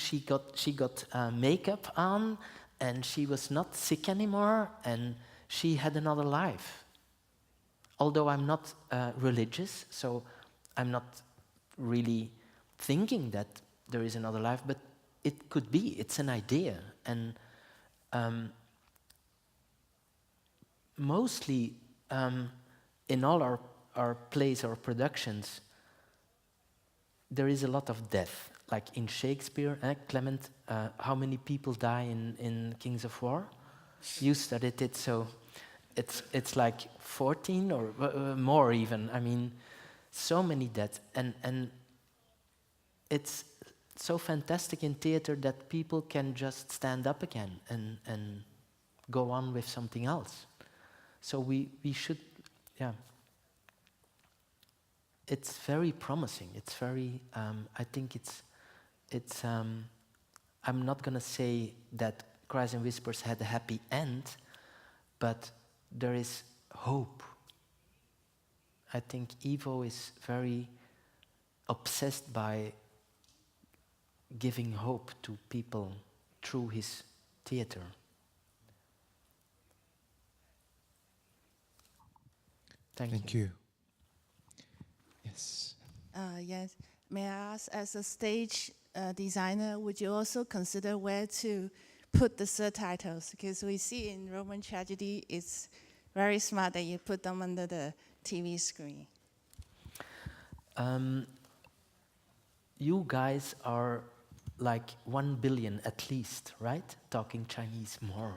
Speaker 18: She got makeup on, and she was not sick anymore, and she had another life. Although I'm not religious, so I'm not really thinking that there is another life, but it could be. It's an idea, and mostly in all our plays or productions, there is a lot of death. Like in Shakespeare, Clement, how many people die in Kings of War? You studied it, so it's like 14 or more even. I mean, so many deaths, and it's so fantastic in theater that people can just stand up again and go on with something else. So we should, yeah. It's very promising. It's very, I think it's I'm not going to say that Cries and Whispers had a happy end, but there is hope. I think Ivo is very obsessed by giving hope to people through his theater. Thank you.
Speaker 1: Yes.
Speaker 4: Yes. May I ask, as a stage designer, would you also consider where to put the subtitles? Because we see in Roman tragedy, it's very smart that you put them under the TV screen.
Speaker 18: You guys are like 1 billion at least, right? Talking Chinese more.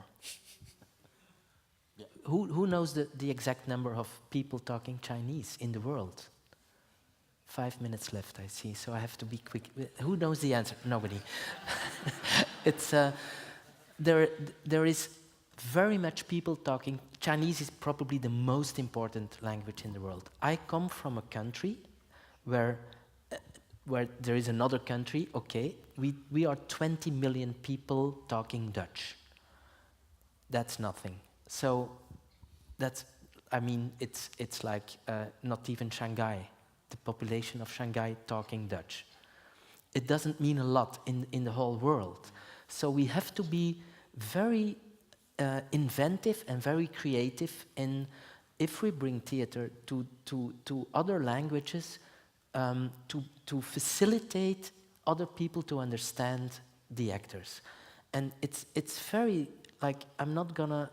Speaker 18: Yeah. Who knows the exact number of people talking Chinese in the world? 5 minutes left, I see, so I have to be quick. Who knows the answer? Nobody. It's there is very much people talking. Chinese is probably the most important language in the world. I come from a country where there is another country. Okay, we are 20 million people talking Dutch. That's nothing. So that's, I mean, it's like not even Shanghai. The population of Shanghai talking Dutch. It doesn't mean a lot in the whole world. So we have to be very inventive and very creative in, if we bring theater to other languages, to facilitate other people to understand the actors. And it's very, like, I'm not gonna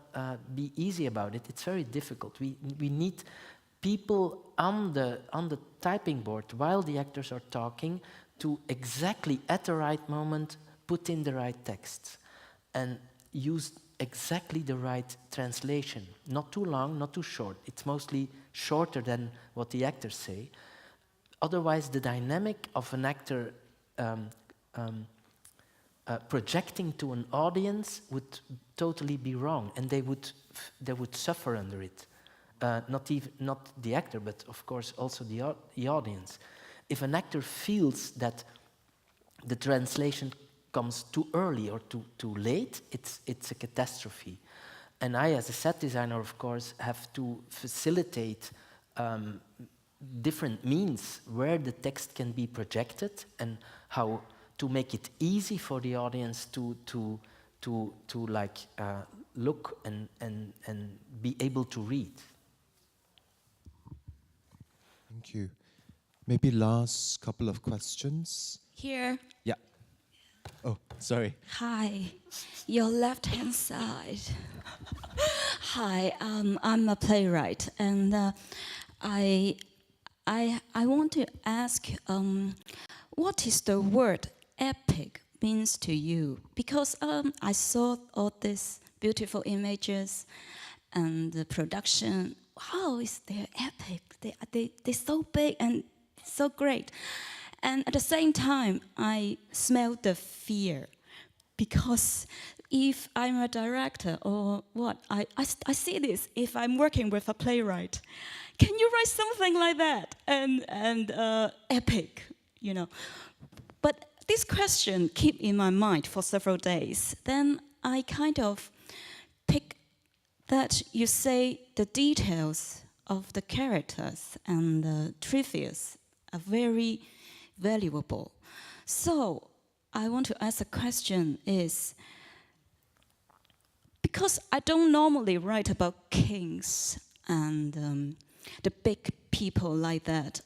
Speaker 18: be easy about it. It's very difficult. We need people on the typing board while the actors are talking to exactly at the right moment put in the right text and use exactly the right translation. Not too long, not too short. It's mostly shorter than what the actors say. Otherwise, the dynamic of an actor projecting to an audience would totally be wrong, and they would suffer under it. Not the actor, but of course also the audience. If an actor feels that the translation comes too early or too late, it's a catastrophe. And I, as a set designer, of course, have to facilitate different means where the text can be projected and how to make it easy for the audience to like look and be able to read.
Speaker 1: Thank you. Maybe last couple of questions.
Speaker 4: Here.
Speaker 1: Yeah. Oh, sorry.
Speaker 5: Hi, your left-hand side. Hi, I'm a playwright, and I want to ask, what is the word epic means to you? Because I saw all these beautiful images and the production. How is they epic? They're so big and so great. And at the same time, I smell the fear, because if I'm a director or what, I see this. If I'm working with a playwright, can you write something like that and epic, you know? But this question keep in my mind for several days. Then I kind of pick that you say the details of the characters and the trivias are very valuable. So I want to ask a question is, because I don't normally write about kings and the big people like that,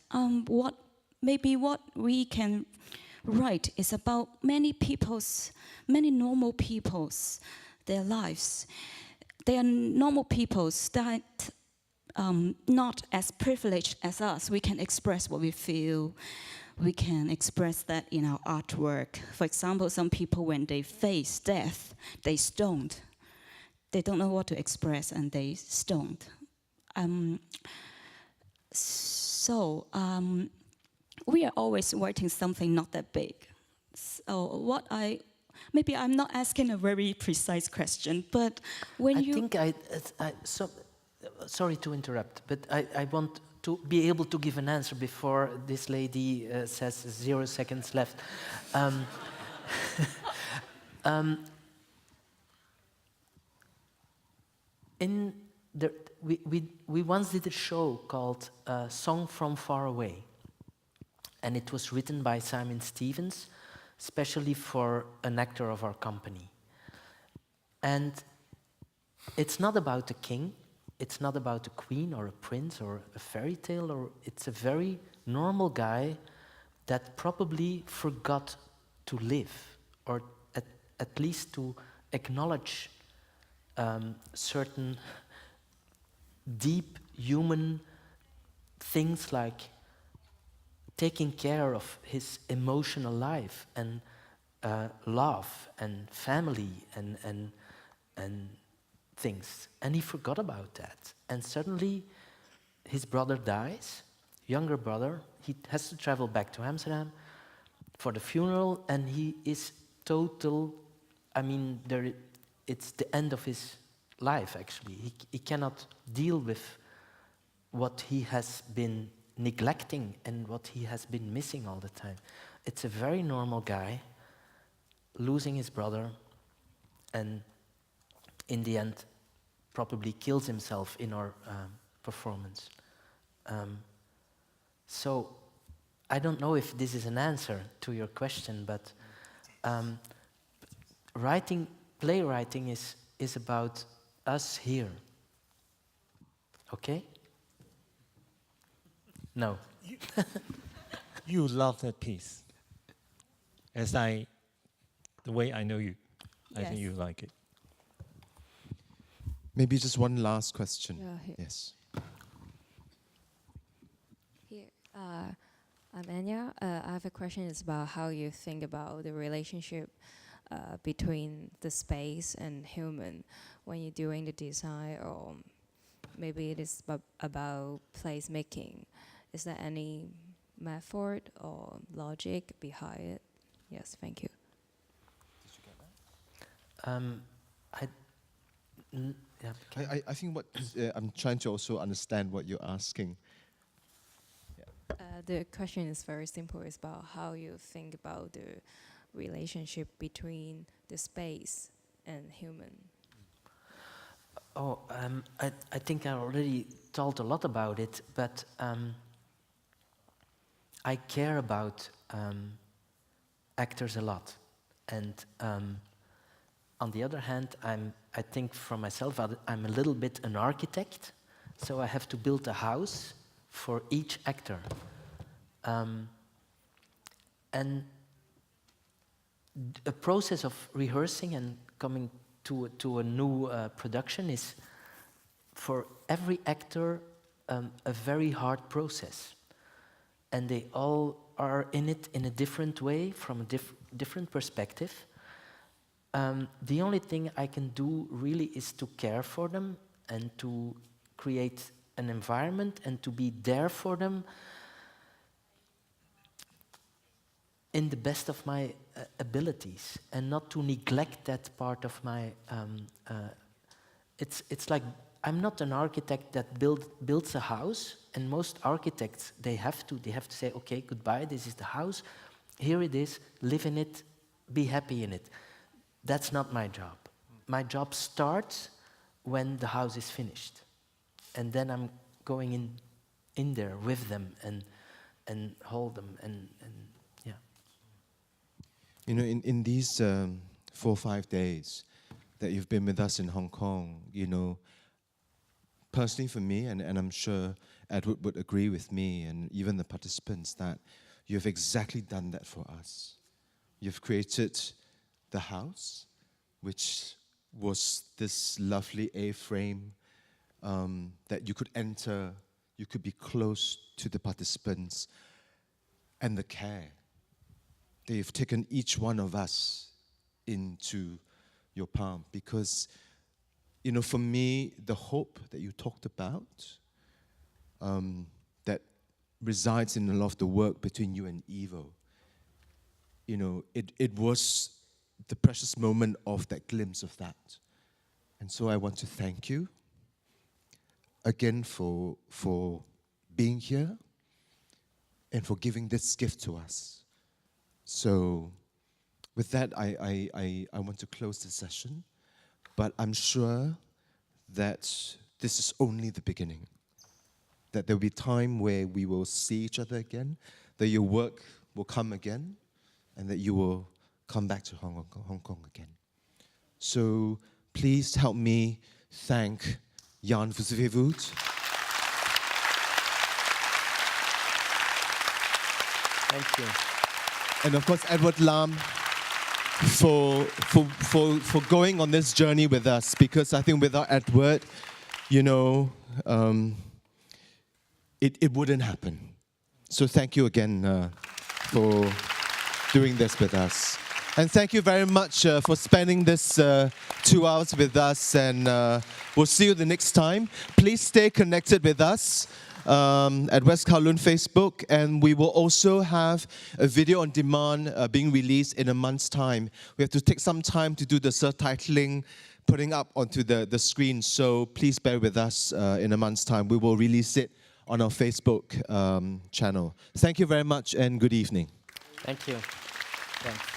Speaker 5: what we can write is about many normal people's, their lives. They are normal peoples that not as privileged as us. We can express what we feel. We can express that in our artwork. For example, some people, when they face death, they stoned. They don't know what to express, and they stoned. We are always writing something not that big. So maybe I'm not asking a very precise question, but when
Speaker 18: sorry to interrupt, but I want to be able to give an answer before this lady says 0 seconds left. We once did a show called Song from Far Away, and it was written by Simon Stevens, especially for an actor of our company. And it's not about a king, it's not about a queen or a prince or a fairy tale, or it's a very normal guy that probably forgot to live, or at least to acknowledge certain deep human things like taking care of his emotional life and love and family and things. And he forgot about that. And suddenly his brother dies, younger brother. He has to travel back to Amsterdam for the funeral, and he is total, it's the end of his life, actually. He cannot deal with what he has been neglecting and what he has been missing all the time. It's a very normal guy losing his brother, and in the end probably kills himself in our performance. So I don't know if this is an answer to your question, but playwriting is about us here. Okay? No.
Speaker 3: You love that piece. The way I know you, I think you like it.
Speaker 1: Maybe just one last question.
Speaker 22: Yeah,
Speaker 1: yes.
Speaker 22: Here, I'm Anya. I have a question. It's about how you think about the relationship between the space and human when you're doing the design, or maybe it is about place making. Is there any method or logic behind it? Yes, thank you.
Speaker 18: Did you get that?
Speaker 1: I think what I'm trying to also understand what you're asking.
Speaker 22: The question is very simple. It's about how you think about the relationship between the space and human.
Speaker 18: I think I already told a lot about it, but I care about actors a lot. And on the other hand, I think for myself, I'm a little bit an architect, so I have to build a house for each actor. And a process of rehearsing and coming to a new production is, for every actor, a very hard process. And they all are in it in a different way, from a different perspective. The only thing I can do really is to care for them and to create an environment and to be there for them in the best of my abilities, and not to neglect that part of my... It's like, I'm not an architect that builds a house, and most architects, they have to say, okay, goodbye, this is the house, here it is, live in it, be happy in it. That's not my job. My job starts when the house is finished. And then I'm going in there with them and hold them and yeah.
Speaker 1: You know, in these 4 or 5 days that you've been with us in Hong Kong, you know, personally for me, and I'm sure Edward would agree with me, and even the participants, that you've exactly done that for us. You've created the house, which was this lovely A-frame that you could enter, you could be close to the participants, and the care. They've taken each one of us into your palm, because, you know, for me, the hope that you talked about, that resides in a lot of the work between you and Evo, you know, it was the precious moment of that glimpse of that. And so I want to thank you again for being here and for giving this gift to us. So with that, I want to close the session, but I'm sure that this is only the beginning, that there will be time where we will see each other again, that your work will come again, and that you will come back to Hong Kong again. So please help me thank Jan Versweyveld.
Speaker 18: Thank you.
Speaker 1: And of course, Edward Lam for going on this journey with us, because I think without Edward, you know, it wouldn't happen. So thank you again for doing this with us. And thank you very much for spending this 2 hours with us, and we'll see you the next time. Please stay connected with us at West Kowloon Facebook, and we will also have a video on demand being released in a month's time. We have to take some time to do the subtitling, putting up onto the screen, so please bear with us in a month's time. We will release it on our Facebook channel. Thank you very much, and good evening.
Speaker 18: Thank you. Thanks.